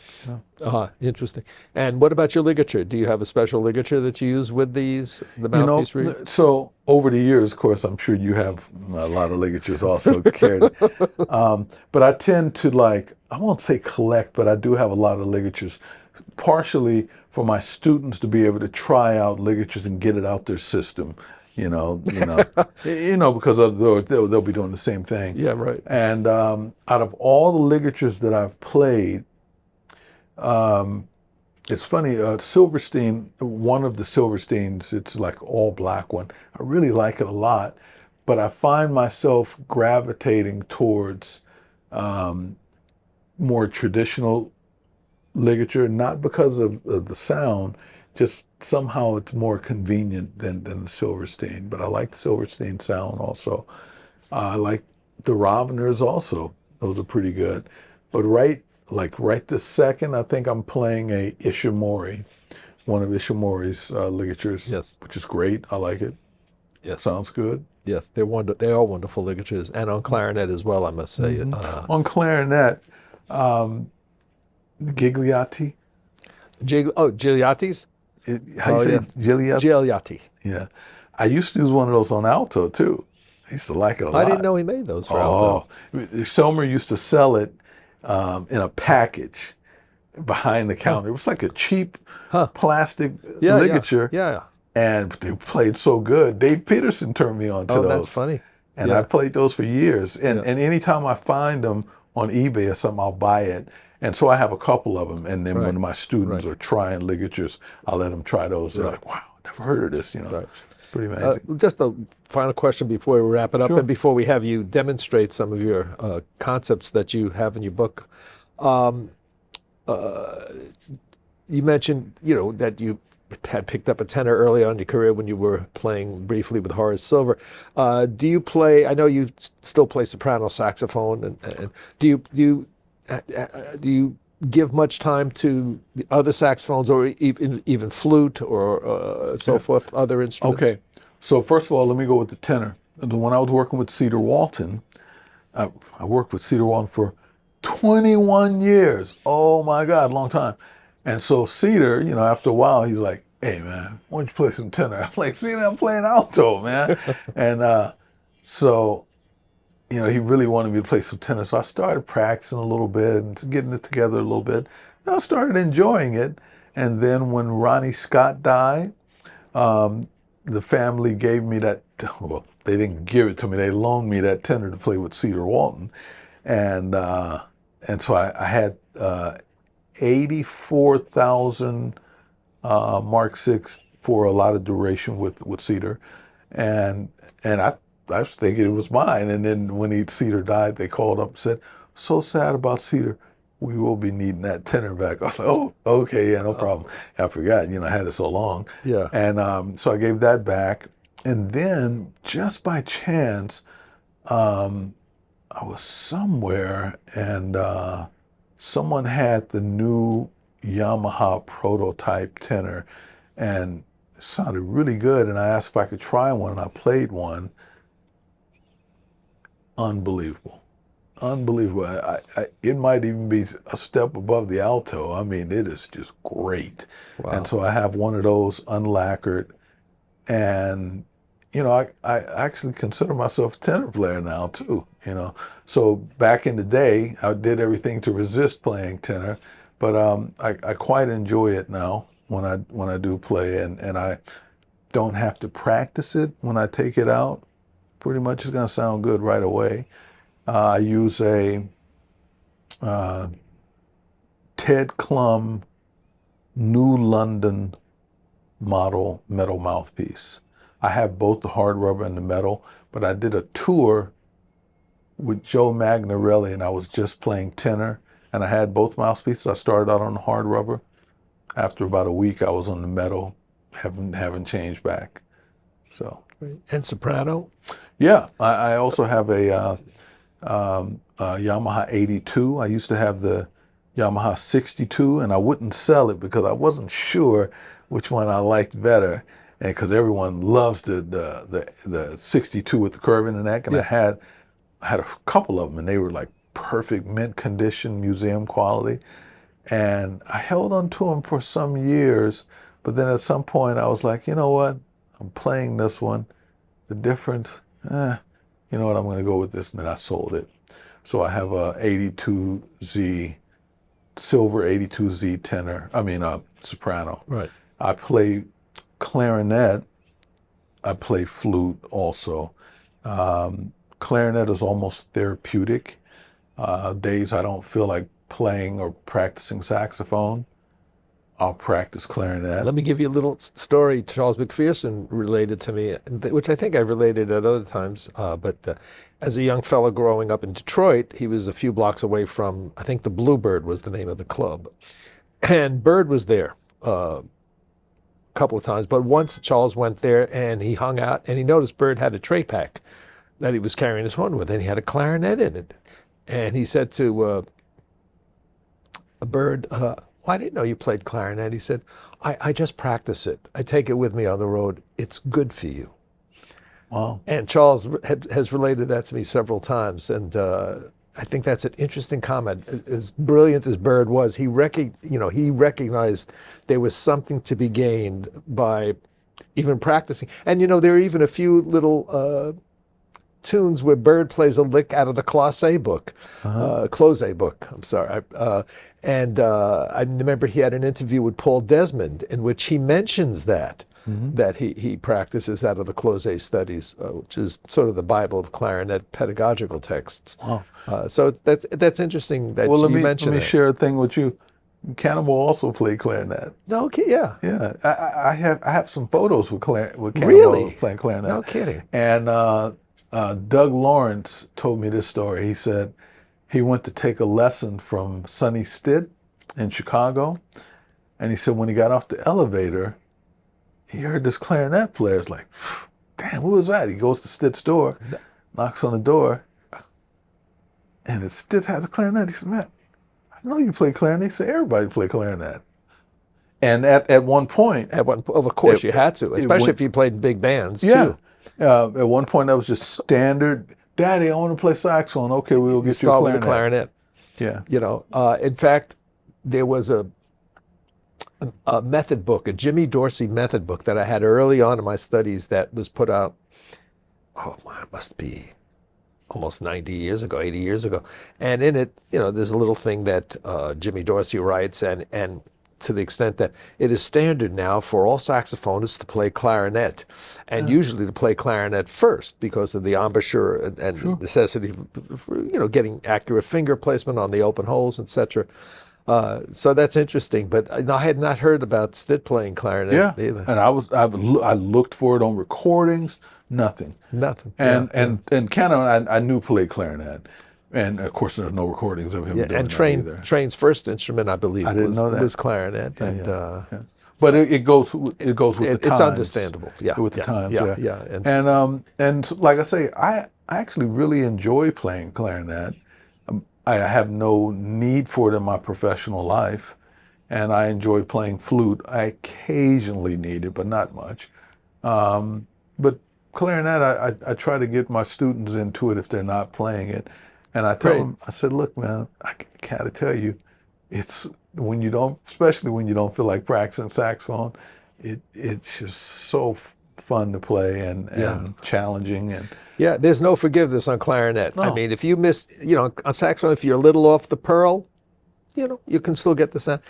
B: Interesting. And what about your ligature? Do you have a special ligature that you use with the mouthpiece reed?
A: So over the years, of course, I'm sure you have a lot of ligatures also carried. But I tend to I won't say collect, but I do have a lot of ligatures, partially for my students to be able to try out ligatures and get it out their system. Because they'll be doing the same thing.
B: Yeah, right.
A: And out of all the ligatures that I've played, it's funny, Silverstein, one of the Silversteins, it's like all black one. I really like it a lot, but I find myself gravitating towards more traditional ligature, not because of the sound, just somehow it's more convenient than the Silverstein. But I like the Silverstein sound also. I like the Robiners also. Those are pretty good. But right this second, I think I'm playing a Ishimori, one of Ishimori's ligatures.
B: Yes.
A: Which is great. I like it.
B: Yes.
A: Sounds good.
B: Yes, they are wonderful ligatures, and on clarinet as well, I must say.
A: On clarinet, Gigliotti.
B: Gigliotti's?
A: How you say Gigliotti?
B: Gigliotti.
A: Yeah. I used to use one of those on alto too. I used to like it a lot.
B: I didn't know he made those for alto.
A: Selmer used to sell it in a package behind the counter. It was like a cheap plastic ligature.
B: Yeah.
A: And they played so good. Dave Peterson turned me on to those.
B: Oh, that's funny.
A: And I played those for years. And anytime I find them on eBay or something, I'll buy it. And so I have a couple of them. And then when my students are trying ligatures, I'll let them try those. They're like, wow, never heard of this. Right. Pretty amazing.
B: Just a final question before we wrap it up, and before we have you demonstrate some of your concepts that you have in your book. You mentioned, that you had picked up a tenor early on in your career when you were playing briefly with Horace Silver. Do you play? I know you still play soprano saxophone, and do you give much time to the other saxophones, or even flute, or so forth, other instruments?
A: Okay, so first of all, let me go with the tenor. When I was working with Cedar Walton, I worked with Cedar Walton for 21 years. Oh my God, long time. And so Cedar, after a while, he's like, "Hey man, why don't you play some tenor?" I'm like, "Cedar, I'm playing alto, man." And so, he really wanted me to play some tenor. So I started practicing a little bit and getting it together a little bit. And I started enjoying it. And then when Ronnie Scott died, the family gave me that, well, they didn't give it to me. They loaned me that tenor to play with Cedar Walton. And so I had 84,000 Mark VI for a lot of duration with Cedar, and I was thinking it was mine. And then when Cedar died, they called up and said, "So sad about Cedar. We will be needing that tenor back." I was like, "Oh, okay, yeah, no problem." I forgot, I had it so long.
B: Yeah.
A: And so I gave that back. And then just by chance, um, I was somewhere and someone had the new Yamaha prototype tenor and it sounded really good. And I asked if I could try one and I played one. Unbelievable. Unbelievable. It might even be a step above the alto. I mean, it is just great. And
B: Wow.
A: so I have one of those unlacquered. And, I actually consider myself a tenor player now too. So back in the day, I did everything to resist playing tenor, but I quite enjoy it now when I do play, and I don't have to practice it when I take it out. Pretty much it's going to sound good right away. I use a uh, Ted Klum New London model metal mouthpiece. I have both the hard rubber and the metal, but I did a tour with Joe Magnarelli and I was just playing tenor and I had both mouthpieces. I started out on the hard rubber. After about a week, I was on the metal, haven't changed back. So,
B: And soprano?
A: yeah, I also have a Yamaha 82. I used to have the Yamaha 62, and I wouldn't sell it because I wasn't sure which one I liked better, and because everyone loves the 62 with the curve in the neck, and
B: Yeah.
A: I had a couple of them, and they were like perfect mint condition, museum quality, and I held on to them for some years, but then at some point I was like, you know what? I'm playing this one. The difference, you know what? I'm going to go with this, and then I sold it. So I have a 82Z, silver 82Z tenor, soprano.
B: Right.
A: I play clarinet. I play flute also. Clarinet is almost therapeutic. Days I don't feel like playing or practicing saxophone, I'll practice clarinet.
B: Let me give you a little story Charles McPherson related to me, which I think I've related at other times. But as a young fellow growing up in Detroit, he was a few blocks away from, I think the Bluebird was the name of the club. And Bird was there a couple of times. But once Charles went there and he hung out and he noticed Bird had a tray pack that he was carrying his horn with, and he had a clarinet in it. And he said to Bird, well, I didn't know you played clarinet. He said, I just practice it. I take it with me on the road. It's good for you.
A: Wow.
B: And Charles has related that to me several times. And I think that's an interesting comment. As brilliant as Bird was, he recognized there was something to be gained by even practicing. And, there are even a few little tunes where Bird plays a lick out of the Close book, I'm sorry. I remember he had an interview with Paul Desmond in which he mentions that he practices out of the Close studies, which is sort of the Bible of clarinet pedagogical texts.
A: Wow.
B: So that's interesting that
A: Well,
B: you mentioned
A: let me
B: that.
A: share a thing with you. Cannibal also played clarinet.
B: No, okay, yeah.
A: Yeah, I have some photos with Cannibal
B: Really?
A: playing clarinet.
B: No kidding.
A: And Doug Lawrence told me this story. He said he went to take a lesson from Sonny Stitt in Chicago, and he said when he got off the elevator, he heard this clarinet player. It's like, damn, who was that? He goes to Stitt's door, knocks on the door, and Stitt has a clarinet. He said, man, I know you play clarinet. He said, everybody play clarinet. And at one point,
B: Of course, you had to, especially if you played in big bands,
A: yeah.
B: too.
A: At one point, that was just standard. Daddy, I want to play saxophone. Okay, we will get you a
B: Start with the
A: clarinet.
B: clarinet.
A: Yeah.
B: In fact, there was a method book, a Jimmy Dorsey method book that I had early on in my studies that was put out, it must be almost 90 years ago, 80 years ago. And in it, there's a little thing that Jimmy Dorsey writes, and to the extent that it is standard now for all saxophonists to play clarinet, and usually to play clarinet first because of the embouchure and
A: Sure.
B: necessity for, getting accurate finger placement on the open holes, etc. So that's interesting. But I had not heard about Stitt playing clarinet
A: Yeah,
B: either.
A: and I looked for it on recordings, nothing.
B: Nothing. Yeah,
A: And
B: yeah,
A: Cannon, I knew played clarinet, and of course there's no recordings of him
B: yeah. And
A: doing that either.
B: Train's first instrument, I
A: I
B: believe,
A: didn't know that.
B: was clarinet,
A: Yeah,
B: and
A: yeah, yeah. But it goes with the
B: it's
A: times,
B: understandable. Yeah,
A: with the
B: yeah,
A: times,
B: yeah,
A: yeah.
B: yeah. And
A: And like I say, I actually really enjoy playing clarinet. I have no need for it in my professional life, and I enjoy playing flute. I occasionally need it, but not much. Um, but clarinet, I try to get my students into it if they're not playing it. And I tell
B: great.
A: them, I said, look, man, I gotta tell you, it's when you don't, especially when you don't feel like practicing saxophone, it's just so fun to play
B: Yeah.
A: and challenging and
B: Yeah, there's no forgiveness on clarinet. I
A: no,
B: mean, if you miss, on saxophone, if you're a little off the pearl, you can still get the sound,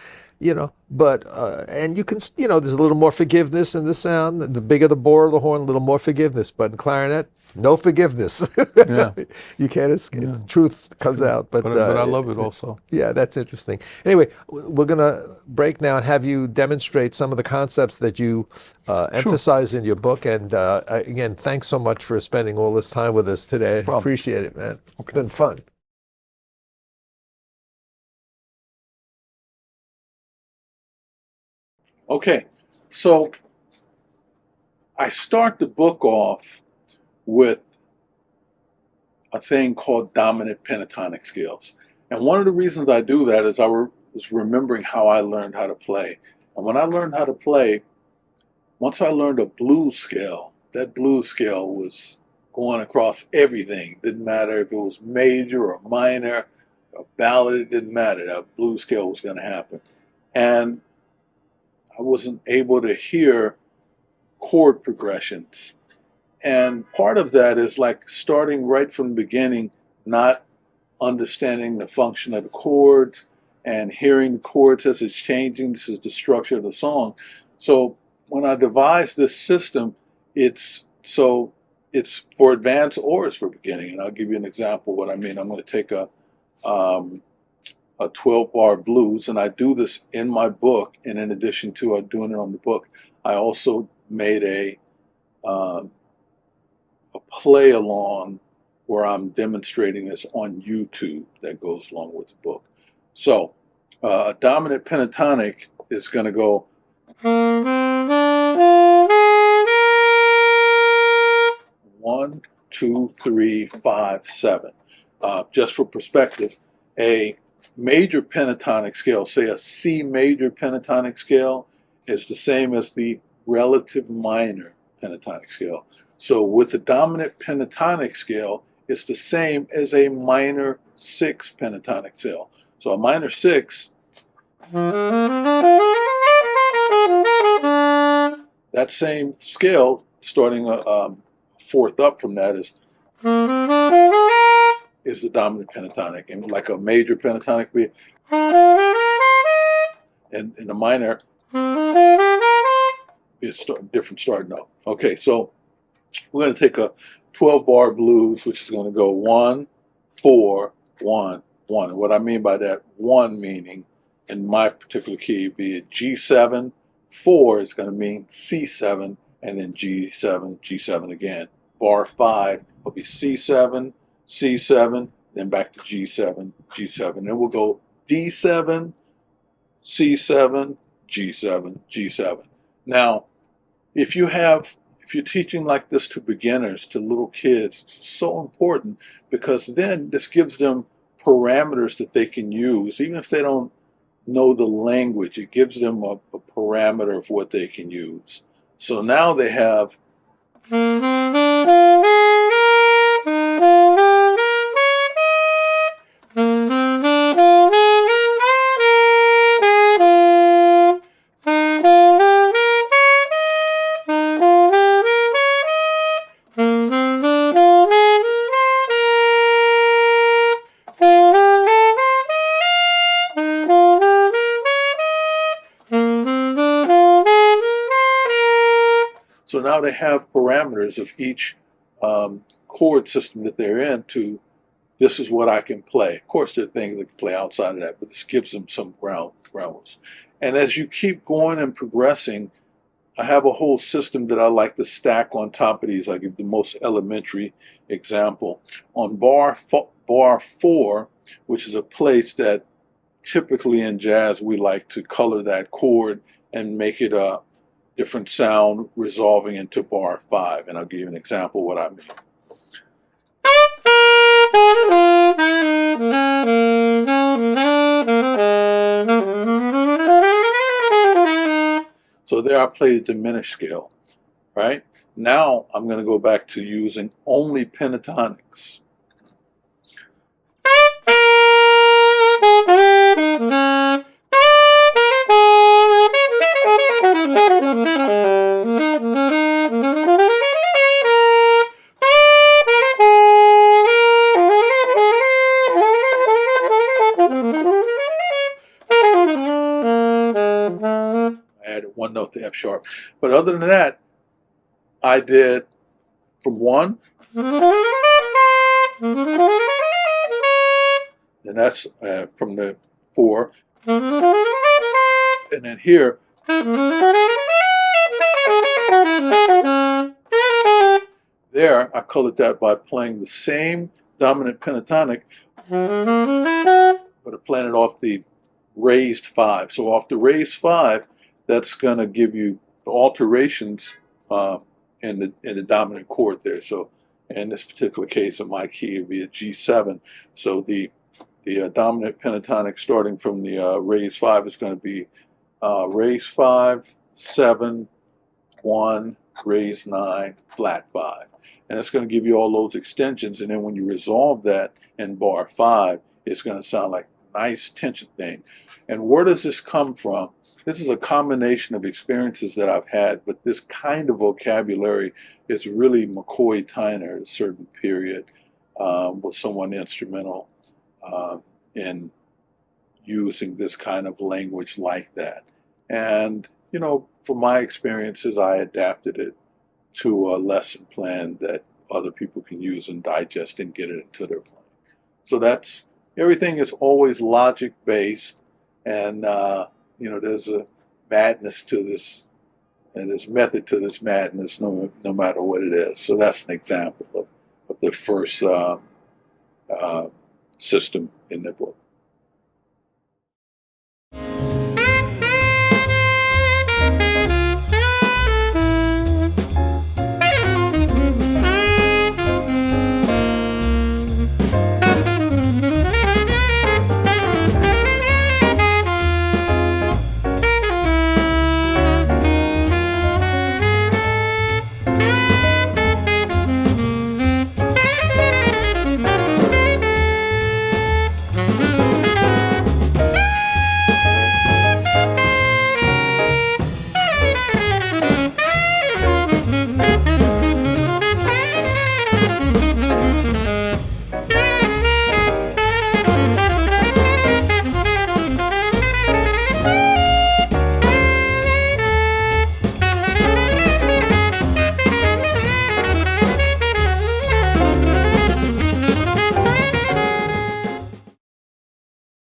B: but, and you can, there's a little more forgiveness in the sound. The bigger the bore of the horn, a little more forgiveness. But in clarinet, no forgiveness.
A: yeah,
B: You can't escape.
A: yeah,
B: The truth comes
A: true.
B: out. But
A: But I love it also.
B: yeah, that's interesting. Anyway, we're going to break now and have you demonstrate some of the concepts that you
A: Sure,
B: emphasize in your book. And again, thanks so much for spending all this time with us today.
A: no problem.
B: Appreciate it, man. It's
A: Okay.
B: been fun.
A: Okay, so I start the book off with a thing called dominant pentatonic scales. And one of the reasons I do that is was remembering how I learned how to play. And when I learned how to play, once I learned a blues scale, that blues scale was going across everything. Didn't matter if it was major or minor, a ballad, it didn't matter. That blues scale was going to happen. And I wasn't able to hear chord progressions. And part of that is like starting right from the beginning, not understanding the function of the chords and hearing the chords as it's changing. This is the structure of the song. So when I devised this system, it's for advanced or it's for beginning. And I'll give you an example of what I mean. I'm going to take a 12 bar blues, and I do this in my book. And in addition to doing it on the book, I also made um, a play along where I'm demonstrating this on YouTube that goes along with the book. So a dominant pentatonic is going to go 1, 2, 3, 5, 7. Just for perspective, a major pentatonic scale, say a C major pentatonic scale, is the same as the relative minor pentatonic scale. So with the dominant pentatonic scale, it's the same as a minor 6 pentatonic scale. So a minor 6, that same scale, starting a fourth up from that, is the dominant pentatonic. And like a major pentatonic be, and in the minor, it's different start note. Okay, so we're going to take a 12 bar blues, which is going to go 1, 4, 1, 1. And what I mean by that, 1 meaning in my particular key, be it G7, 4 is going to mean C7, and then G7, G7 again. Bar 5 will be C7, C7, then back to G7, G7. Then we'll go D7, C7, G7, G7. Now, if you have if you're teaching like this to beginners, to little kids, it's so important because then this gives them parameters that they can use. Even if they don't know the language, it gives them a parameter of what they can use. So now they have so now they have parameters of each chord system that they're in to this is what I can play. Of course, there are things that can play outside of that, but this gives them some ground rules. And as you keep going and progressing, I have a whole system that I like to stack on top of these. I give the most elementary example. On bar 4, which is a place that typically in jazz we like to color that chord and make it a different sound resolving into bar 5. And I'll give you an example of what I mean. So there I play the diminished scale, right? Now I'm going to go back to using only pentatonics. I added one note to F sharp. But other than that, I did from 1, and that's from the 4, and then here, there I colored that by playing the same dominant pentatonic, but I'm playing it off the raised 5. So off the raised 5, that's going to give you the alterations in the dominant chord there. So in this particular case, in my key, it would be a G7. So the dominant pentatonic starting from the raised 5 is going to be raised 5, 7, 1, raised 9, flat 5. And it's going to give you all those extensions. And then when you resolve that in bar 5, it's going to sound like a nice tension thing. And where does this come from? This is a combination of experiences that I've had, but this kind of vocabulary is really McCoy Tyner at a certain period, was someone instrumental in using this kind of language like that. And, you know, from my experiences, I adapted it to a lesson plan that other people can use and digest and get it into their plan. So that's, everything is always logic based, and you know, there's a madness to this, and there's method to this madness, no matter what it is. So that's an example of the first system in the book.